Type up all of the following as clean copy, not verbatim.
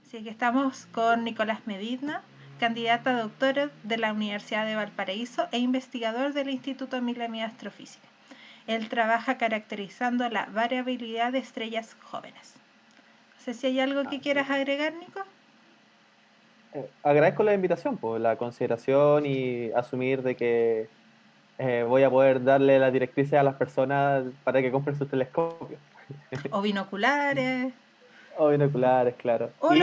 Así que estamos con Nicolás Medina, candidato a doctor de la Universidad de Valparaíso e investigador del Instituto Milenio de Astrofísica. Él trabaja caracterizando la variabilidad de estrellas jóvenes. No sé si hay algo que Sí. quieras agregar, Nico. Agradezco la invitación, pues, la consideración y asumir de que voy a poder darle las directrices a las personas para que compren sus telescopios O binoculares, o binoculares, claro. o Y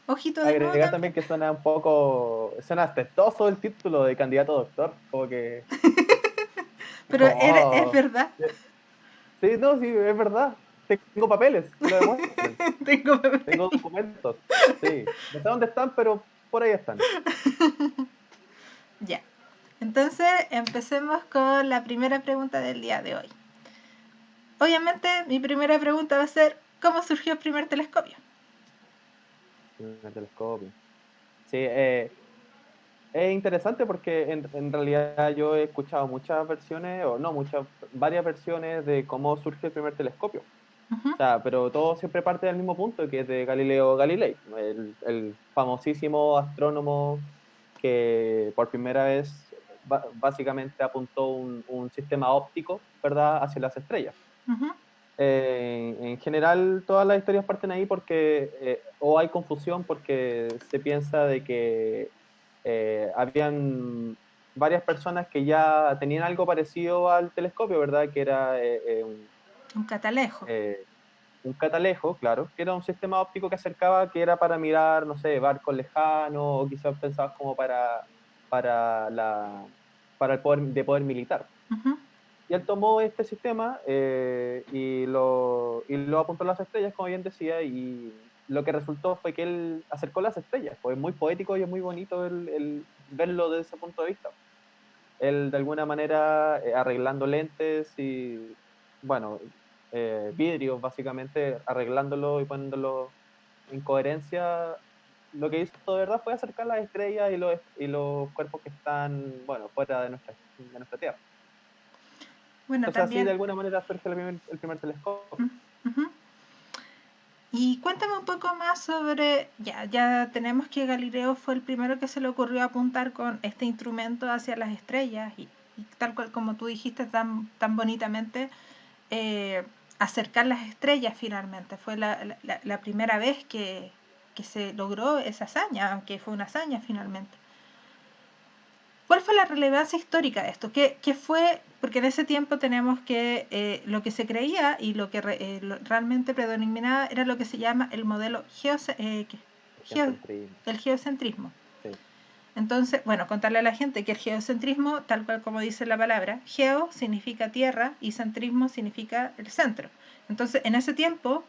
ojito de nuevo agregar también. también que suena ostentoso el título de candidato a doctor, como que, Pero como, es oh, verdad. sí, no, sí, es verdad. Tengo papeles que lo demuestran, Tengo tengo documentos, sí. No sé dónde están, pero por ahí están. Ya. Entonces, empecemos con la primera pregunta del día de hoy. Obviamente, mi primera pregunta va a ser, ¿cómo surgió el primer telescopio? El telescopio. Sí, es interesante porque en realidad yo he escuchado muchas versiones, o no muchas, varias versiones de cómo surge el primer telescopio. Ujú. O sea, pero todo siempre parte del mismo punto, que es de Galileo Galilei, el famosísimo astrónomo que por primera vez básicamente apuntó un sistema óptico, ¿verdad?, hacia las estrellas. Ujú. En general, todas las historias parten ahí porque, o hay confusión porque se piensa de que habían varias personas que ya tenían algo parecido al telescopio, ¿verdad? Que era Un catalejo. eh, un catalejo, claro, que era un sistema óptico que acercaba, que era para mirar, no sé, barcos lejanos, o quizás pensabas como para para el poder, de poder militar. Ujú. Y él tomó este sistema y lo apuntó a las estrellas, como bien decía, y lo que resultó fue que él acercó las estrellas. Pues es muy poético y es muy bonito el verlo desde ese punto de vista. Él, de alguna manera, arreglando lentes y, bueno, vidrios, básicamente, arreglándolo y poniéndolo en coherencia, lo que hizo de verdad fue acercar las estrellas y los cuerpos que están, bueno, fuera de nuestra Tierra. Bueno, Entonces así de también. alguna manera surge el primer telescopio. Ujú. Y cuéntame un poco más sobre, ya tenemos que Galileo fue el primero que se le ocurrió apuntar con este instrumento hacia las estrellas y tal cual como tú dijiste tan bonitamente, eh, acercar las estrellas finalmente. Fue la primera vez que se logró esa hazaña, aunque fue una hazaña finalmente. ¿Cuál fue la relevancia histórica de esto? ¿Qué fue? Porque en ese tiempo tenemos que lo que se creía y lo que realmente predominaba era lo que se llama el modelo El geo, geocentrismo. el geocentrismo. Sí. Entonces, bueno, contarle a la gente que el geocentrismo, tal cual como dice la palabra, geo significa tierra y centrismo significa el centro. Entonces, en ese tiempo,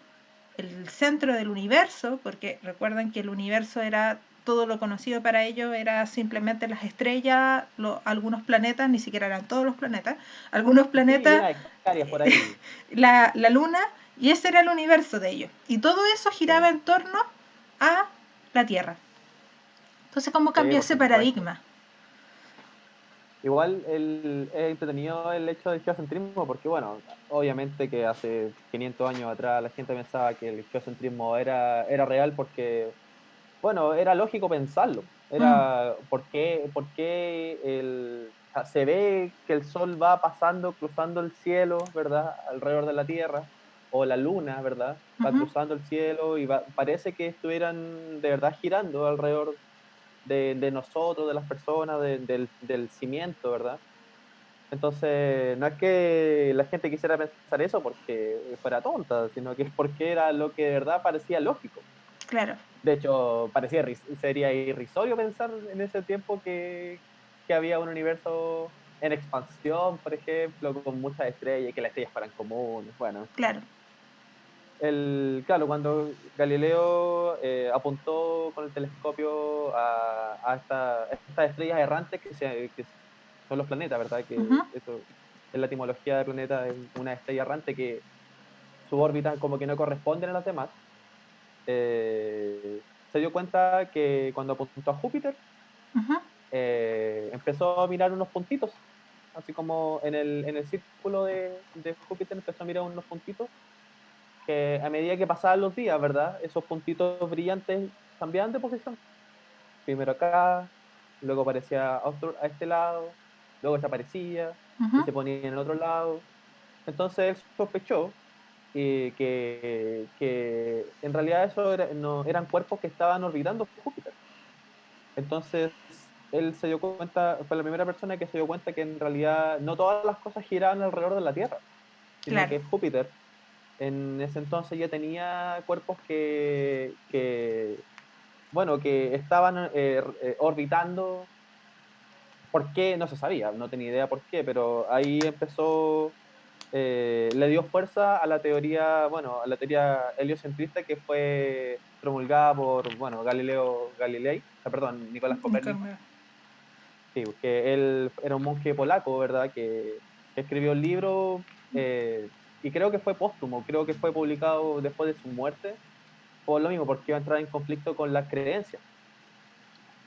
el centro del universo, porque recuerden que el universo era todo lo conocido para ello, era simplemente las estrellas, algunos planetas, ni siquiera eran todos los planetas, algunos Sí, planetas, unas hectáreas por ahí. la luna, y ese era el universo de ellos. Y todo eso giraba Sí, en torno a la Tierra. Entonces, ¿cómo sí, cambió por ese supuesto. paradigma? Igual es entretenido el hecho del geocentrismo porque, bueno, obviamente que hace 500 años atrás la gente pensaba que el geocentrismo era real porque, bueno, era lógico pensarlo. Mm, Era por qué o sea, se ve que el Sol va pasando, cruzando el cielo, ¿verdad? Alrededor de la Tierra, o la Luna, ¿verdad? Va ujú. cruzando el cielo y parece que estuvieran de verdad girando alrededor de nosotros, de las personas, del cimiento, ¿verdad? Entonces, no es que la gente quisiera pensar eso porque fuera tonta, sino que es porque era lo que de verdad parecía lógico. Claro, De hecho, sería irrisorio pensar en ese tiempo que había un universo en expansión, por ejemplo, con muchas estrellas, y que las estrellas fueran comunes. Bueno, claro. claro, cuando Galileo apuntó con el telescopio a estas estrellas errantes que son los planetas, ¿verdad? Ujú. Que eso es la etimología de planeta, es una estrella errante que su órbita como que no corresponden a las demás. Se dio cuenta que cuando apuntó a Júpiter, Ujú. empezó a mirar unos puntitos, así como en el círculo de Júpiter empezó a mirar unos puntitos que a medida que pasaban los días, ¿verdad? Esos puntitos brillantes cambiaban de posición. Primero acá, luego aparecía a este lado, luego desaparecía y Ujú. se ponía en el otro lado. Entonces él sospechó que en realidad no, eran cuerpos que estaban orbitando Júpiter. Entonces él se dio cuenta, fue la primera persona que se dio cuenta que en realidad no todas las cosas giraban alrededor de la Tierra, sino Claro. que Júpiter en ese entonces ya tenía cuerpos bueno, que estaban orbitando. ¿Por qué? No se sabía, no tenía idea por qué, pero ahí empezó, le dio fuerza a la teoría, bueno, a la teoría heliocentrista que fue promulgada por, bueno, Galileo Galilei, perdón, Nicolás Copérnico. Nicolás. Sí, que él era un monje polaco, ¿verdad? Que escribió el libro, y creo que fue póstumo, creo que fue publicado después de su muerte, por lo mismo, porque iba a entrar en conflicto con las creencias.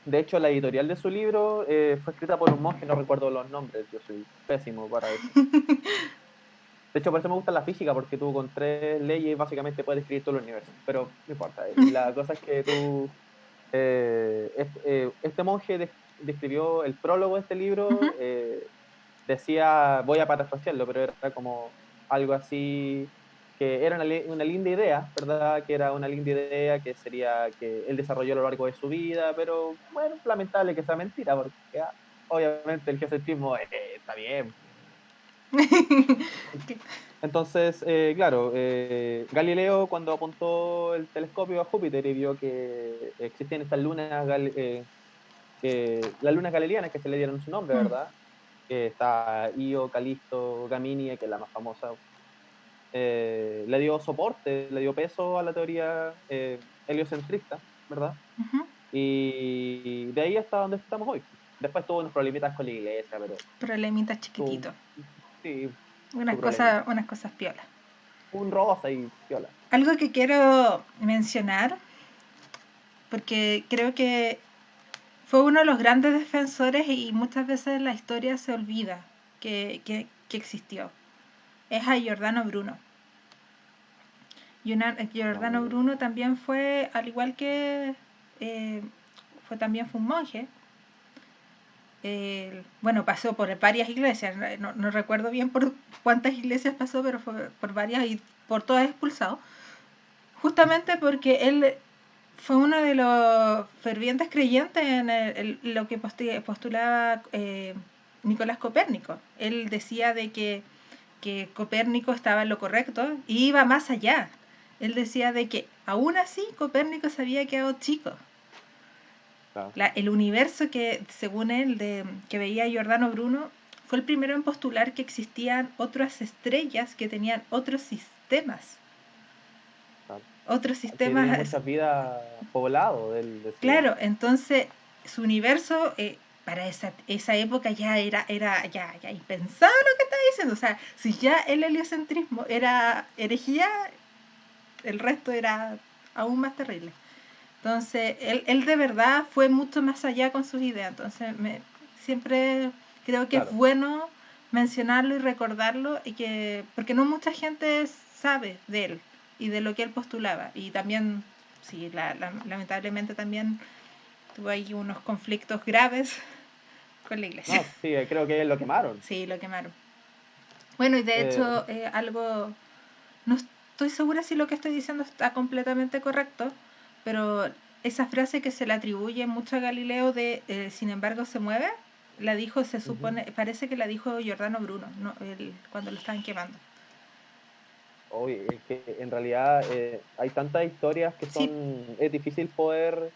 De hecho, la editorial de su libro fue escrita por un monje, no recuerdo los nombres, yo soy pésimo para eso. De hecho, por eso me gusta la física, porque tú con 3 leyes básicamente puedes describir todo el universo, pero no importa. La cosa es que este monje describió el prólogo de este Ujú. libro, decía, voy a parafrasearlo, pero era como algo así, que era una linda idea, ¿verdad? Que era una linda idea que sería que él desarrolló a lo largo de su vida, pero bueno, lamentable que sea mentira, porque obviamente el geocentrismo está bien. Entonces, claro, Galileo cuando apuntó el telescopio a Júpiter y vio que existían estas lunas, las lunas galileanas que se le dieron su nombre, Mm. ¿verdad? Que está Io, Calisto, Gaminia, que es la más famosa, le dio soporte, le dio peso a la teoría heliocentrista, ¿verdad? Ujú. Y de ahí hasta donde estamos hoy. Después tuvo unos problemitas con la iglesia, pero Problemitas tuvo, chiquititos. sí, su problemita. Unas cosas piolas. Un rosa y viola. Algo que quiero mencionar, porque creo que fue uno de los grandes defensores y muchas veces en la historia se olvida que existió. Es a Giordano Bruno. Giordano No, Bruno también fue, al igual que eh, también fue un monje. Bueno, pasó por varias iglesias, no recuerdo bien por cuántas iglesias pasó, pero fue por varias y por todas expulsado. Justamente porque él fue uno de los fervientes creyentes en lo que postulaba Nicolás Copérnico. Él decía de que Copérnico estaba en lo correcto y iba más allá. Él decía de que aún así Copérnico se había quedado chico. claro. El universo que, según él, que veía Giordano Bruno, fue el primero en postular que existían otras estrellas que tenían otros sistemas. Claro. Otros Que tenía sistemas, muchas vidas poblado, él decía. claro, entonces su universo para esa época ya ya impensado lo que está diciendo. O sea, si ya el heliocentrismo era herejía, el resto era aún más terrible. Entonces, él de verdad fue mucho más allá con sus ideas. Entonces, siempre creo que es Claro, bueno mencionarlo y recordarlo, porque no mucha gente sabe de él y de lo que él postulaba. Y también, sí, lamentablemente también tuvo ahí unos conflictos graves con la iglesia. no, sí, creo que lo quemaron. Sí, lo quemaron. Bueno, y de Eh, hecho, algo, no estoy segura si lo que estoy diciendo está completamente correcto, pero esa frase que se le atribuye mucho a Galileo de sin embargo se mueve, la dijo, se Ujú. supone, parece que la dijo Giordano Bruno, ¿no? Cuando lo estaban quemando. Oye, es que en realidad hay tantas historias que Sí, es difícil poder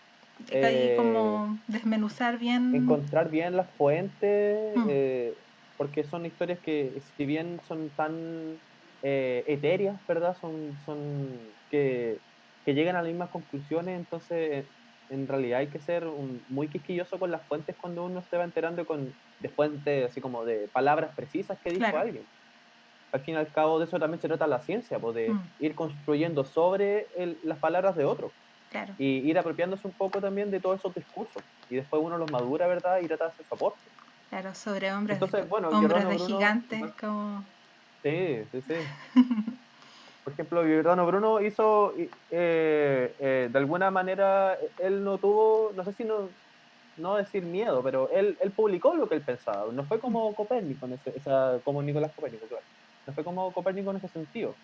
ahí eh, como desmenuzar bien. encontrar bien las fuentes, Mm, porque son historias que, si bien son tan etéreas, ¿verdad? Son que llegan a las mismas conclusiones, entonces en realidad hay que ser muy quisquilloso con las fuentes cuando uno se va enterando de fuentes, así como de palabras precisas que dijo claro. alguien. Al fin y al cabo de eso también se trata la ciencia, pues de Mm, ir construyendo sobre las palabras de otros claro, y ir apropiándose un poco también de todos esos discursos. Y después uno los madura, ¿verdad? Y trata de hacer soporte. claro, sobre Entonces, bueno, hombros Giordano de Bruno, gigantes, como... sí, sí, sí. ejemplo, Giordano Bruno hizo, de alguna manera, él no tuvo, no sé si no decir miedo, pero él publicó lo que él pensaba. No fue como Copérnico, como Nicolás Copérnico, claro. No fue como Copérnico en ese sentido.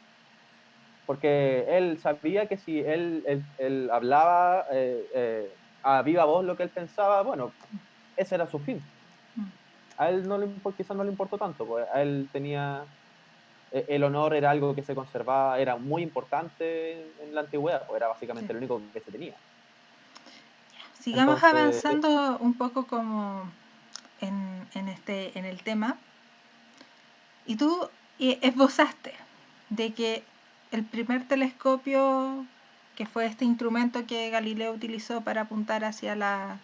Porque él sabía que si él hablaba a viva voz lo que él pensaba, bueno, ese era su fin. A él quizás no le importó tanto, pues a él tenía el honor era algo que se conservaba, era muy importante en la antigüedad, pues era básicamente Sí. lo único que se tenía. Sigamos Entonces, avanzando un poco como en el tema. Y tú esbozaste de que el primer telescopio, que fue este instrumento que Galileo utilizó para apuntar hacia,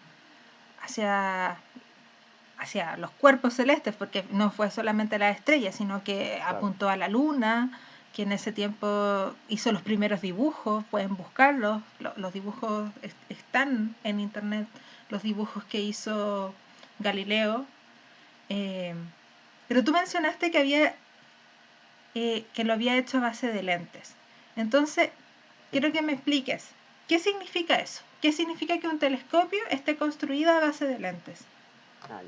hacia los cuerpos celestes, porque no fue solamente la estrella, sino que claro, apuntó a la luna, que en ese tiempo hizo los primeros dibujos, pueden buscarlos, los dibujos están en internet, los dibujos que hizo Galileo. Eh, pero tú mencionaste que lo había hecho a base de lentes. Entonces, quiero que me expliques, ¿qué significa eso? ¿Qué significa que un telescopio esté construido a base de lentes? ya.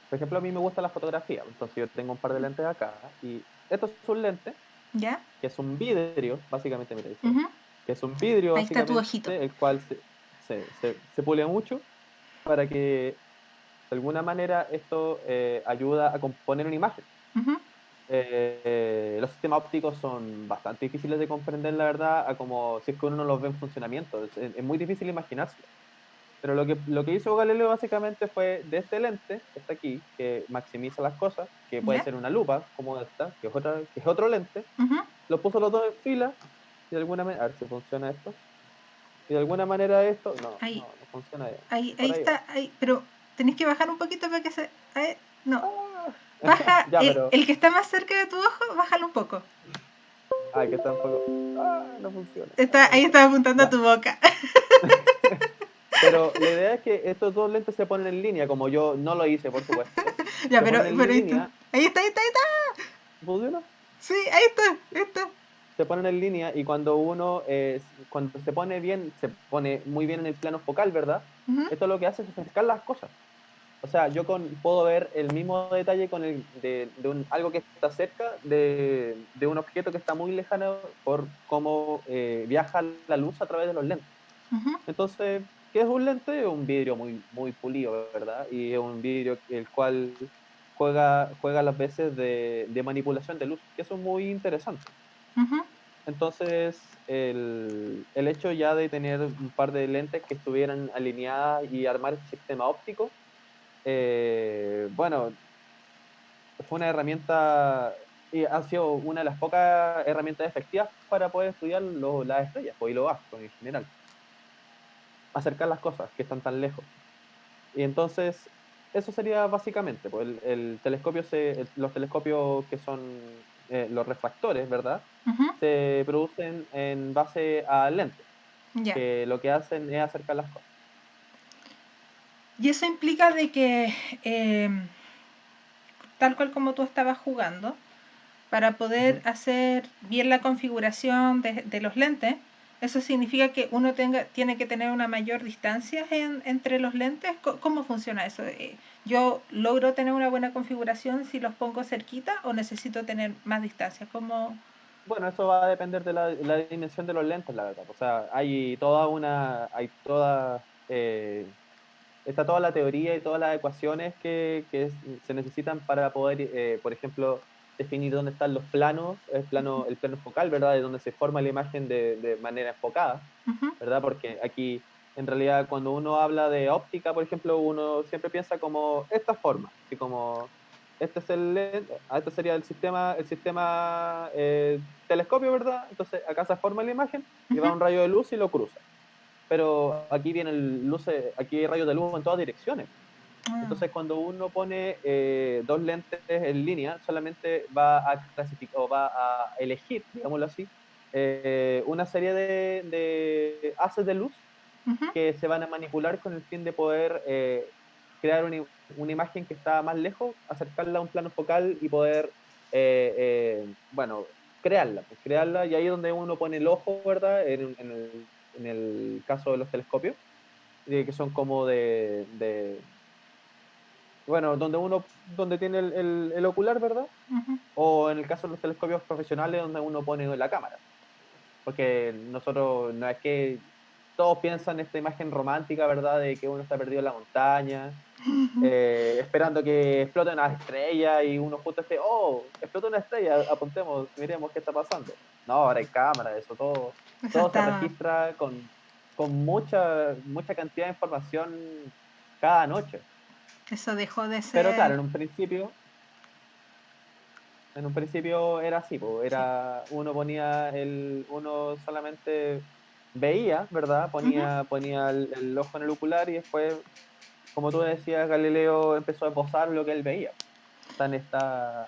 Por ejemplo, a mí me gusta la fotografía, entonces yo tengo un par de lentes acá, y estos son lentes, ¿Ya? que es un vidrio, básicamente, mira, dice, Ujú. que es un vidrio, Ahí está tu básicamente, ojito. el cual se pulea mucho para que, de alguna manera, esto ayuda a componer una imagen. Ujú. Los sistemas ópticos son bastante difíciles de comprender, la verdad, a como si es que uno no los ve en funcionamiento. Es muy difícil imaginárselo. Pero lo que hizo Galileo básicamente fue de este lente, que está aquí, que maximiza las cosas, que puede ¿Ya? ser una lupa, como esta, que es otro lente, Ujú. los puso los dos en fila, y de alguna manera, a ver si funciona esto, y de alguna manera esto, Ahí, no funciona bien. ahí Por ahí va. está, ahí, pero tenéis que bajar un poquito para que se... no, Ah, baja ya, pero, el que está más cerca de tu ojo, bájalo un poco. ay, que está un poco, no funciona, Está, no ahí funciona. está apuntando a Ya. tu boca. Pero la idea es que estos dos lentes se ponen en línea, como yo no lo hice, por supuesto. Ya, Se ponen en pero ahí está. línea, Ahí está, ahí está, ahí está. ¿funciona? Sí, ahí está, ahí está. Se ponen en línea y cuando cuando se pone bien, se pone muy bien en el plano focal, ¿verdad? Ujú. Esto lo que hace es acercar las cosas. O sea, puedo ver el mismo detalle algo que está cerca de un objeto que está muy lejano por cómo viaja la luz a través de los lentes. Ujú. Entonces, ¿qué es un lente? Es un vidrio muy, muy pulido, ¿verdad? Y es un vidrio el cual juega las veces de manipulación de luz, que eso es muy interesante. Ujú. Entonces, el hecho ya de tener un par de lentes que estuvieran alineadas y armar este sistema óptico, bueno, fue una herramienta y ha sido una de las pocas herramientas efectivas para poder estudiar las estrellas, pues, y los astros en general, acercar las cosas que están tan lejos. Y entonces, eso sería básicamente, pues el telescopio los telescopios que son los refractores, ¿verdad? Ujú. Se producen en base a lentes, Ya. que lo que hacen es acercar las cosas. Y eso implica de que, eh, tal cual como tú estabas jugando, para poder Ujú. hacer bien la configuración de los lentes, eso significa que uno tiene que tener una mayor distancia entre los lentes. ¿Cómo funciona eso? ¿Yo logro tener una buena configuración si los pongo cerquita o necesito tener más distancia? ¿Cómo? Bueno, eso va a depender de la dimensión de los lentes, la verdad. O sea, está toda la teoría y todas las ecuaciones se necesitan para poder, por ejemplo, definir dónde están los planos, el plano focal, ¿verdad? De donde se forma la imagen de manera enfocada, Ujú. ¿verdad? Porque aquí, en realidad, cuando uno habla de óptica, por ejemplo, uno siempre piensa como esta forma, así como este sería el sistema telescopio, ¿verdad? Entonces, acá se forma la imagen y Ujú. va un rayo de luz y lo cruza, pero aquí hay rayos de luz en todas direcciones. Ah. Entonces, cuando uno pone dos lentes en línea, solamente va a clasificar o va a elegir, digámoslo así, una serie de haces de luz Ujú. que se van a manipular con el fin de poder crear una imagen que está más lejos, acercarla a un plano focal y poder, bueno, pues crearla, y ahí es donde uno pone el ojo, ¿verdad? En el caso de los telescopios, que son como bueno, donde tiene el ocular, ¿verdad? Ujú. O en el caso de los telescopios profesionales, donde uno pone la cámara. Porque nosotros, no es que todos piensan esta imagen romántica, ¿verdad? De que uno está perdido en la montaña, esperando que explote una estrella y uno justo esté, oh, explotó una estrella, apuntemos, miremos qué está pasando. No, ahora hay cámara, eso Eso todo se está, registra con mucha cantidad de información cada noche. eso dejó de Pero ser, claro, en un principio era así, po, sí. uno solamente veía, ¿verdad? Ujú. Ponía el ojo en el ocular y después, como tú decías, Galileo empezó a posar lo que él veía. Están, esta,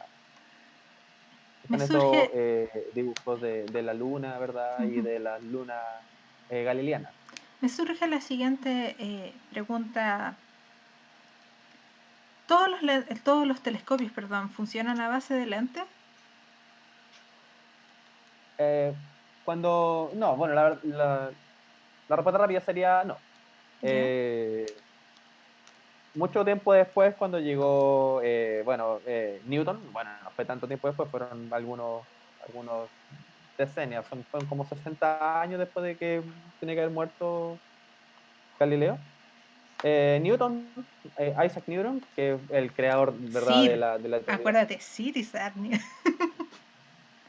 Me están esos surge, dibujos de la luna, ¿verdad? Y ujú, de las lunas galileanas. me surge la siguiente pregunta. ¿Todos los telescopios, perdón, funcionan a base de lentes? Eh, no, bueno, la respuesta rápida sería no. ¿Ya? Eh, Mucho tiempo después, cuando llegó, bueno, Newton, bueno, no fue tanto tiempo después, fueron algunos decenios, fueron como 60 años después de que tiene que haber muerto Galileo. Newton, Isaac Newton, que es el creador, ¿verdad?, de Sir, la teoría. acuérdate, Sir Isaac Newton.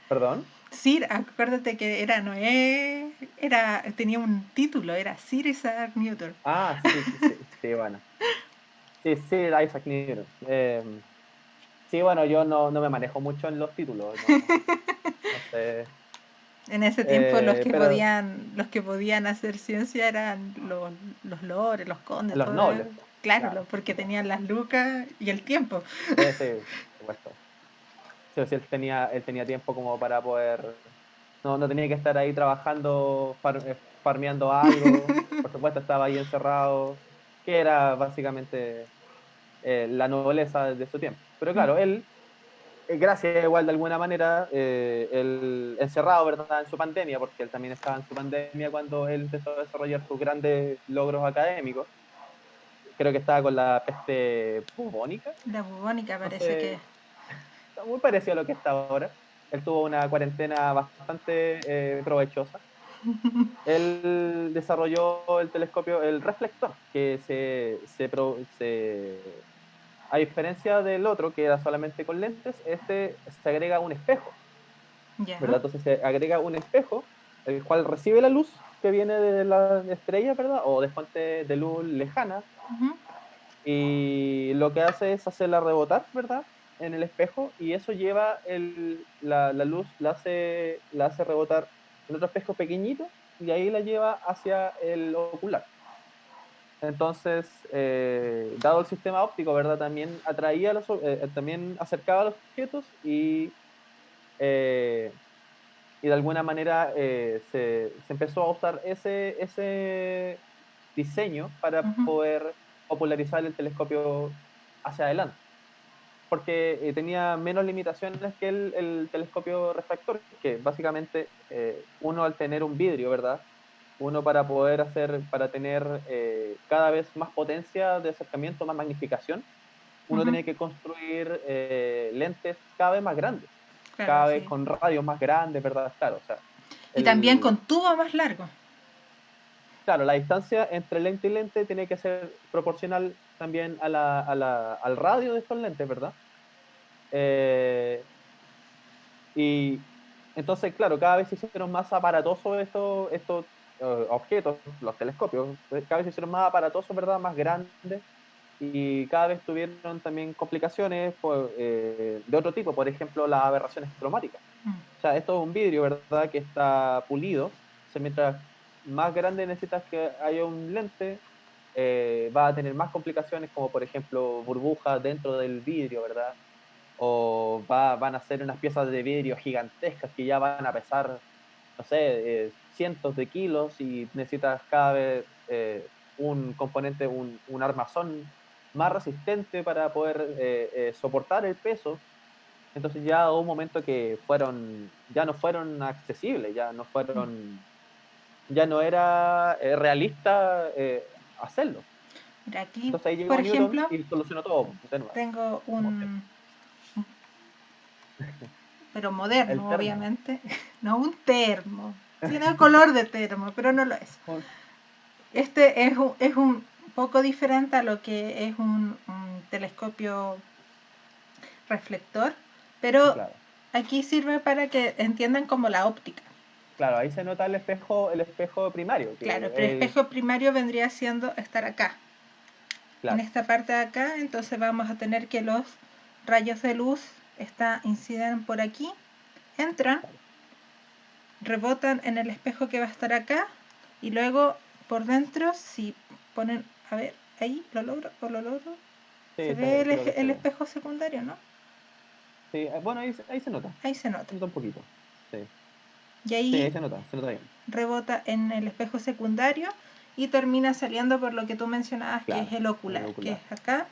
¿Perdón? Sir, acuérdate que era, no es, era, tenía un título, era Sir Isaac Newton. Ah, sí, sí, sí, bueno. Sí, sí, Isaac Newton. Sí, bueno, yo no me manejo mucho en los títulos, no sé. En ese tiempo Pero los que podían hacer ciencia eran los lores, los condes, los todo, nobles, pues, claro, claro. porque tenían las lucas y el tiempo. Sí, sí, por supuesto. Sí, o sí, él tenía tiempo como para poder. No tenía que estar ahí trabajando, farmeando algo. Por supuesto, estaba ahí encerrado, que era básicamente la nobleza de su tiempo. Pero Mm. claro, él, gracias igual de alguna manera, él encerrado, ¿verdad?, en su pandemia, porque él también estaba en su pandemia cuando él empezó a desarrollar sus grandes logros académicos. Creo que estaba con la peste bubónica, La bubónica no parece que... sé, muy parecido a lo que está ahora. Él tuvo una cuarentena bastante provechosa. Él desarrolló el telescopio, el reflector, que a diferencia del otro, que era solamente con lentes, se agrega un espejo, Ya. ¿verdad? Entonces se agrega un espejo, el cual recibe la luz que viene de la estrella, ¿verdad? O de fuente de luz lejana, Ujú. y lo que hace es hacerla rebotar, ¿verdad? En el espejo, y eso lleva la luz, la hace rebotar en otro espejo pequeñito, y ahí la lleva hacia el ocular. Entonces, dado el sistema óptico, ¿verdad? También acercaba los objetos eh, y de alguna manera se empezó a usar ese diseño para Ujú. poder popularizar el telescopio hacia adelante, porque tenía menos limitaciones que el telescopio refractor, que básicamente uno al tener un vidrio, ¿verdad? Uno para tener cada vez más potencia de acercamiento, más magnificación, uno Ujú. tiene que construir lentes cada vez más grandes, Claro, cada vez sí. con radios más grandes, ¿verdad? Claro, o sea, Y también con el, tubo más largo. claro, la distancia entre lente y lente tiene que ser proporcional también al radio de estos lentes, ¿verdad? Eh, y entonces, claro, cada vez se hicieron más aparatosos estos objetos, los telescopios, cada vez se hicieron más aparatosos, ¿verdad? Más grandes, y cada vez tuvieron también complicaciones de otro tipo, por ejemplo, las aberraciones cromáticas. Mm. O sea, esto es un vidrio, ¿verdad?, que está pulido. O sea, mientras más grande necesitas que haya un lente, va a tener más complicaciones, como por ejemplo burbujas dentro del vidrio, ¿verdad? O van a ser unas piezas de vidrio gigantescas que ya van a pesar, no sé, cientos de kilos, y necesitas cada vez un componente, un armazón más resistente para poder soportar el peso. Entonces ya hubo un momento que ya no fueron accesibles, ya no era realista hacerlo. Mira, aquí, Entonces ahí por llegó Newton ejemplo, y solucionó todo de nuevo. tengo Como siempre. pero El moderno, termo. obviamente, no un termo. Tiene color de termo, pero no lo es. Este es un poco diferente a lo que es un telescopio reflector, pero Claro, aquí sirve para que entiendan como la óptica. claro, ahí se nota el espejo primario, Claro, que pero el espejo primario vendría siendo estar acá, en claro, esta parte de acá. Entonces vamos a tener que los rayos de luz inciden por aquí, entran, claro. rebotan en el espejo que va a estar acá, y luego por dentro, si ponen, a ver, ahí lo logro o lo logro, se Sí, ve creo que se el ve. espejo secundario, ¿no? Sí, bueno, ahí Ahí se nota. se nota un poquito. Sí, Y sí, ahí ahí se nota bien. rebota en el espejo secundario y termina saliendo por lo que tú mencionabas, que es Claro, el en el ocular, que ocular. es acá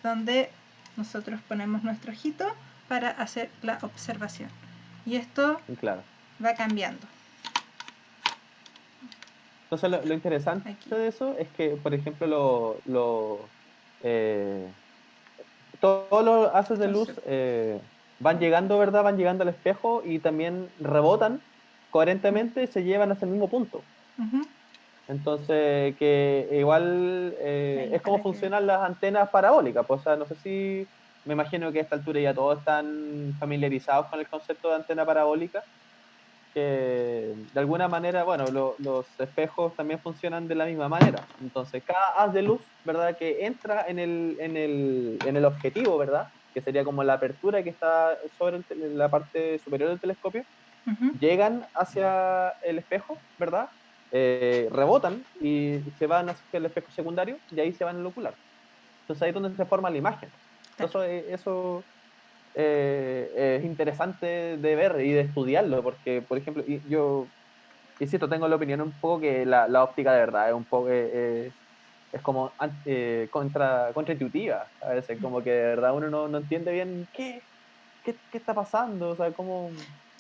donde nosotros ponemos nuestro ojito para hacer la observación. Y esto Claro. va cambiando Entonces lo interesante aquí. de eso es que, por ejemplo, eh, todos los haces de luz Entonces, van llegando, ¿verdad? Van llegando al espejo y también rebotan coherentemente y se llevan hacia el mismo punto. uh-huh, Entonces, que igual ahí es como para que... funcionan las antenas parabólicas. Pues, o sea, no sé si me imagino que a esta altura ya todos están familiarizados con el concepto de antena parabólica, que de alguna manera, bueno, los espejos también funcionan de la misma manera. Entonces, cada haz de luz, ¿verdad? Que entra en el objetivo, ¿verdad? Que sería como la apertura que está sobre la parte superior del telescopio, uh-huh, llegan hacia el espejo, ¿verdad? Rebotan y se van hacia el espejo secundario y ahí se van al ocular. Entonces ahí es donde se forma la imagen. claro. Entonces eso es interesante de ver y de estudiarlo, porque, por ejemplo, yo, insisto, tengo la opinión un poco que la óptica de verdad es un poco, es como contraintuitiva a veces, como que de verdad uno no entiende bien qué está pasando, o sea, cómo,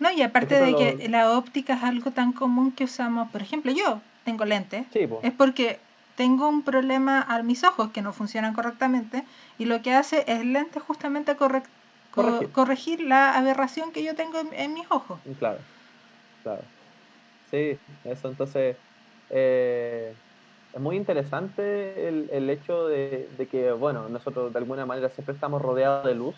No, y por aparte ejemplo, de que la óptica es algo tan común que usamos, por ejemplo, yo tengo lentes, sí, pues, es porque tengo un problema a mis ojos que no funcionan correctamente, y lo que hace es el lente justamente corregir, corregir la aberración que yo tengo en mis ojos. claro, claro. Sí, eso entonces eh, es muy interesante el hecho de que, bueno, nosotros de alguna manera siempre estamos rodeados de luz.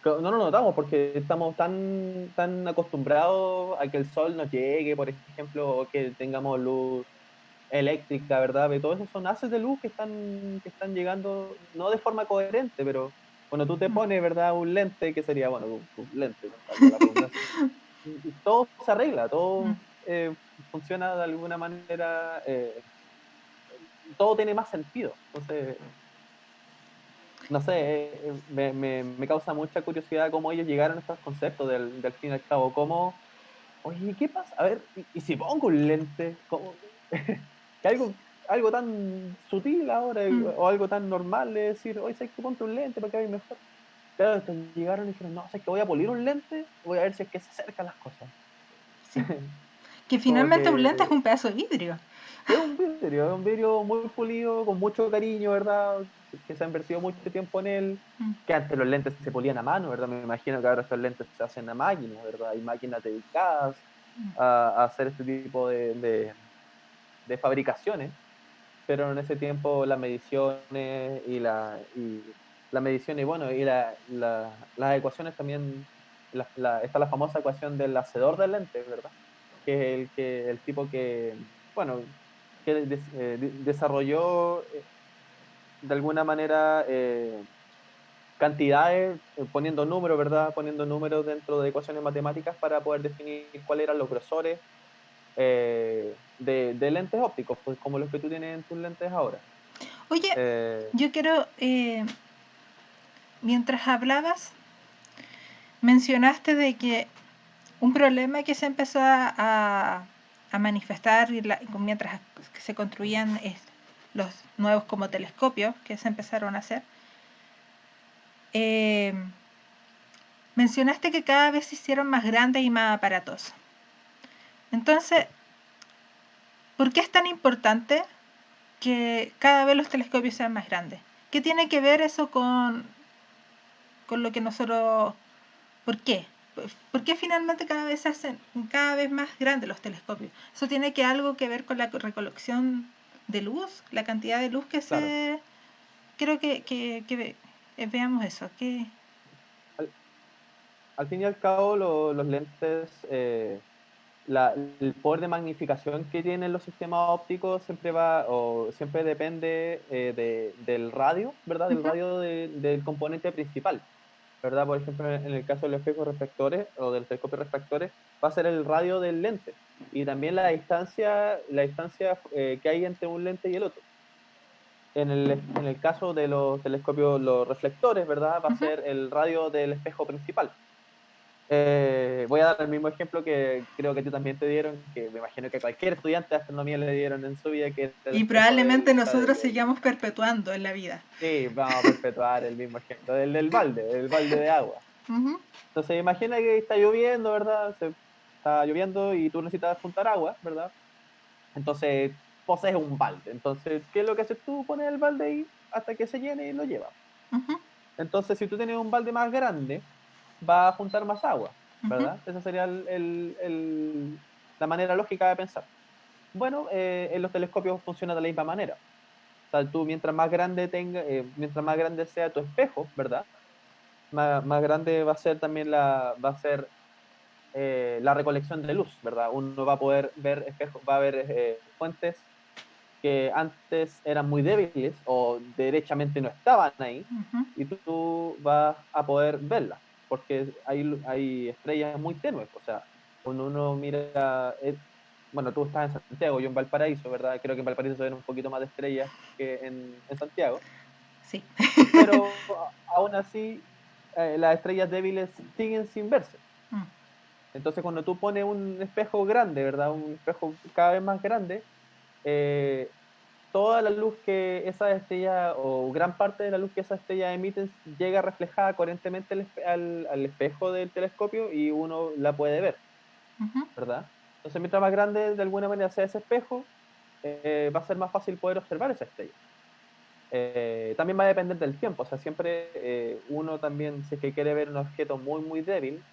Que no lo notamos porque estamos tan acostumbrados a que el sol nos llegue, por ejemplo, o que tengamos luz eléctrica, ¿verdad? Pero todo eso son haces de luz que están llegando, no de forma coherente, pero cuando tú te Mm, pones, ¿verdad? Un lente, que sería, bueno, tu lente, valga la redundancia, y todo se arregla, mm. todo funciona de alguna manera, todo tiene más sentido. Entonces, no sé, me causa mucha curiosidad cómo ellos llegaron a estos conceptos del fin y al cabo, cómo, oye, ¿qué pasa? A ver, ¿y si pongo un lente? ¿Cómo? Que algo tan sutil ahora, Mm, o algo tan normal de decir, oye, ¿sabes que ponte un lente para que veas mejor? Claro, estos llegaron y dijeron, no, sé que voy a polir un lente, voy a ver si es que se acercan las cosas. sí. Que Como finalmente un lente es que un pedazo de vidrio. es un vidrio muy pulido, con mucho cariño, ¿verdad? Que se ha invertido mucho tiempo en él, Mm, que antes los lentes se polían a mano, ¿verdad? Me imagino que ahora estos lentes se hacen a máquina, ¿verdad? Hay máquinas dedicadas mm. a hacer este tipo de fabricaciones, pero en ese tiempo las mediciones y la medición y bueno, y las ecuaciones también, está la famosa ecuación del hacedor del lente, ¿verdad? Que es el tipo que, bueno, que desarrolló de alguna manera cantidades, poniendo números, ¿verdad? Poniendo números dentro de ecuaciones matemáticas para poder definir cuáles eran los grosores de lentes ópticos, pues como los que tú tienes en tus lentes ahora. Oye, Eh, yo quiero, mientras hablabas, mencionaste de que un problema que se empezó a manifestar mientras se construían los nuevos como telescopios que se empezaron a hacer, eh, mencionaste que cada vez se hicieron más grandes y más aparatosos. Entonces, ¿por qué es tan importante que cada vez los telescopios sean más grandes? ¿Qué tiene que ver eso con lo que nosotros... ¿Por qué? ¿Por qué finalmente cada vez se hacen cada vez más grandes los telescopios? ¿Eso tiene algo que ver con la recolección de luz? ¿La cantidad de luz que Claro. se...? Creo que veamos eso. Al, al fin y al cabo, los lentes, el poder de magnificación que tienen los sistemas ópticos siempre depende del radio, ¿verdad? Del Ujú, radio del componente principal, ¿verdad? Por ejemplo, en el caso de los espejos reflectores o del telescopio refractores, va a ser el radio del lente y también la distancia que hay entre un lente y el otro. En el caso de los telescopios, los reflectores, ¿verdad? Va a ujú. ser el radio del espejo principal. Voy a dar el mismo ejemplo que creo que tú también te dieron, que me imagino que a cualquier estudiante de astronomía le dieron en su vida, que es el Y espejo probablemente ¿verdad? nosotros sigamos perpetuando en la vida. Sí, vamos a perpetuar el mismo ejemplo, del balde de agua. Ujú, Entonces imagina que está lloviendo, ¿verdad? Está lloviendo y tú necesitas juntar agua, ¿verdad? Entonces posees un balde. Entonces, ¿qué es lo que haces tú? Pones el balde ahí hasta que se llene y lo llevas. ujú, Entonces, si tú tienes un balde más grande, va a juntar más agua, ujú, ¿verdad? Esa sería la manera lógica de pensar. Bueno, en los telescopios funciona de la misma manera. O sea, tú mientras más grande sea tu espejo, ¿verdad? Más grande va a ser también la recolección de luz, ¿verdad? Uno va a poder ver espejos, va a ver fuentes que antes eran muy débiles o derechamente no estaban ahí, ujú. y tú vas a poder verlas, porque hay estrellas muy tenues. O sea, cuando uno mira, bueno, tú estás en Santiago, yo en Valparaíso, ¿verdad? Creo que en Valparaíso se ven un poquito más de estrellas que en Santiago, Sí. pero aún así las estrellas débiles siguen sin verse. Mm, Entonces, cuando tú pones un espejo grande, ¿verdad? Un espejo cada vez más grande, eh, toda la luz que esa estrella o gran parte de la luz que esa estrella emiten llega reflejada coherentemente al espejo del telescopio y uno la puede ver, ujú. ¿verdad? Entonces, mientras más grande de alguna manera sea ese espejo, va a ser más fácil poder observar esa estrella. También va a depender del tiempo. O sea, siempre uno también, si es que quiere ver un objeto muy, muy débil,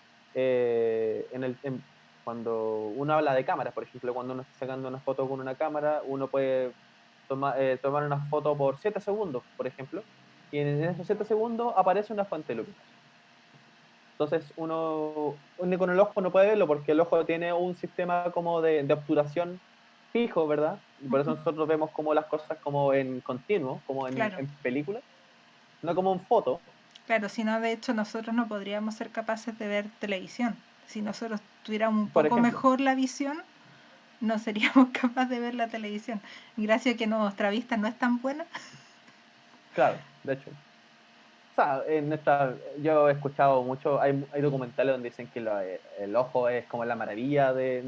cuando uno habla de cámaras, por ejemplo, cuando uno está sacando una foto con una cámara, uno puede tomar una foto por 7 segundos, por ejemplo, y en esos 7 segundos aparece una fuente luminosa. Entonces uno con el ojo no puede verlo porque el ojo tiene un sistema como de obturación fijo, ¿verdad? Y por eso nosotros vemos como las cosas como en continuo, como en, Claro, en película, no como en foto, claro, si no, de hecho, nosotros no podríamos ser capaces de ver televisión. Si nosotros tuviéramos un por poco ejemplo. mejor la visión, no seríamos capaces de ver la televisión. Gracias a que nuestra vista no es tan buena. Claro, de hecho. O sea, yo he escuchado mucho, hay documentales donde dicen que el ojo es como la maravilla de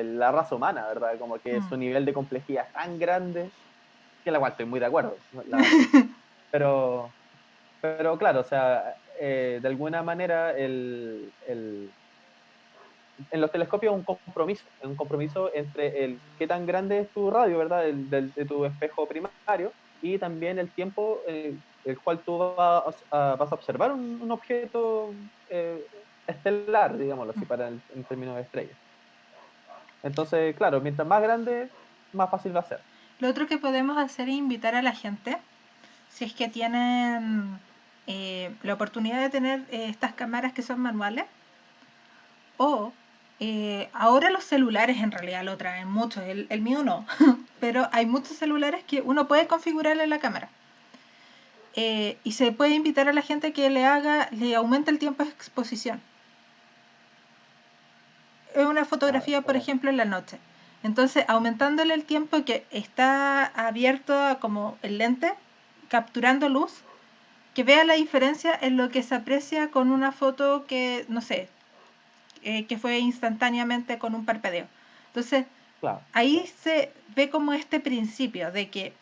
la raza humana, ¿verdad? Como que Mm. su nivel de complejidad es tan grande, que la cual estoy muy de acuerdo, la verdad. Pero, pero claro, o sea, de alguna manera en los telescopios es un compromiso entre el qué tan grande es tu radio, ¿verdad? De tu espejo primario y también el tiempo el cual tú vas a observar un objeto estelar, digámoslo así, en términos de estrellas. Entonces, claro, mientras más grande, más fácil va a ser. Lo otro que podemos hacer es invitar a la gente, si es que tienen la oportunidad de tener estas cámaras que son manuales, o ahora los celulares en realidad lo traen muchos, el mío no, pero hay muchos celulares que uno puede configurarle la cámara. Y se puede invitar a la gente que le aumente el tiempo de exposición. Es una Ah, fotografía, por ejemplo, en la noche. Entonces, aumentándole el tiempo que está abierto como el lente, capturando luz, que vea la diferencia en lo que se aprecia con una foto que, no sé, que fue instantáneamente con un parpadeo. Entonces, claro, ahí se ve como este principio de que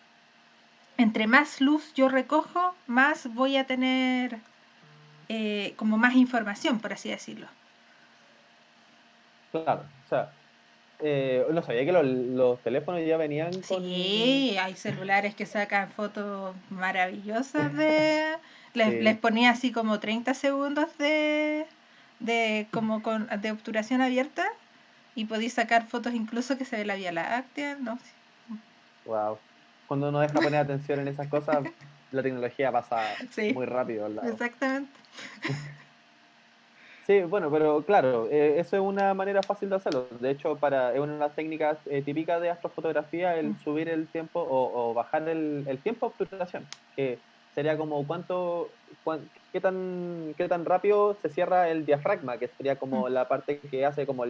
entre más luz yo recojo, más voy a tener como más información, por así decirlo. Claro, o sea, no sabía que los teléfonos ya venían con... Sí, hay celulares que sacan fotos maravillosas de... Les Sí, ponía así como 30 segundos de obturación abierta y podéis sacar fotos incluso que se ve la Vía Láctea, ¿no? wow. Cuando uno deja poner atención en esas cosas, la tecnología pasa Sí, muy rápido al lado. exactamente. Sí, bueno, pero claro, eso es una manera fácil de hacerlo. De hecho, es una de las técnicas típicas de astrofotografía el subir el tiempo o bajar el tiempo de obturación, que sería como qué tan rápido se cierra el diafragma, que sería Mm, como la parte que hace como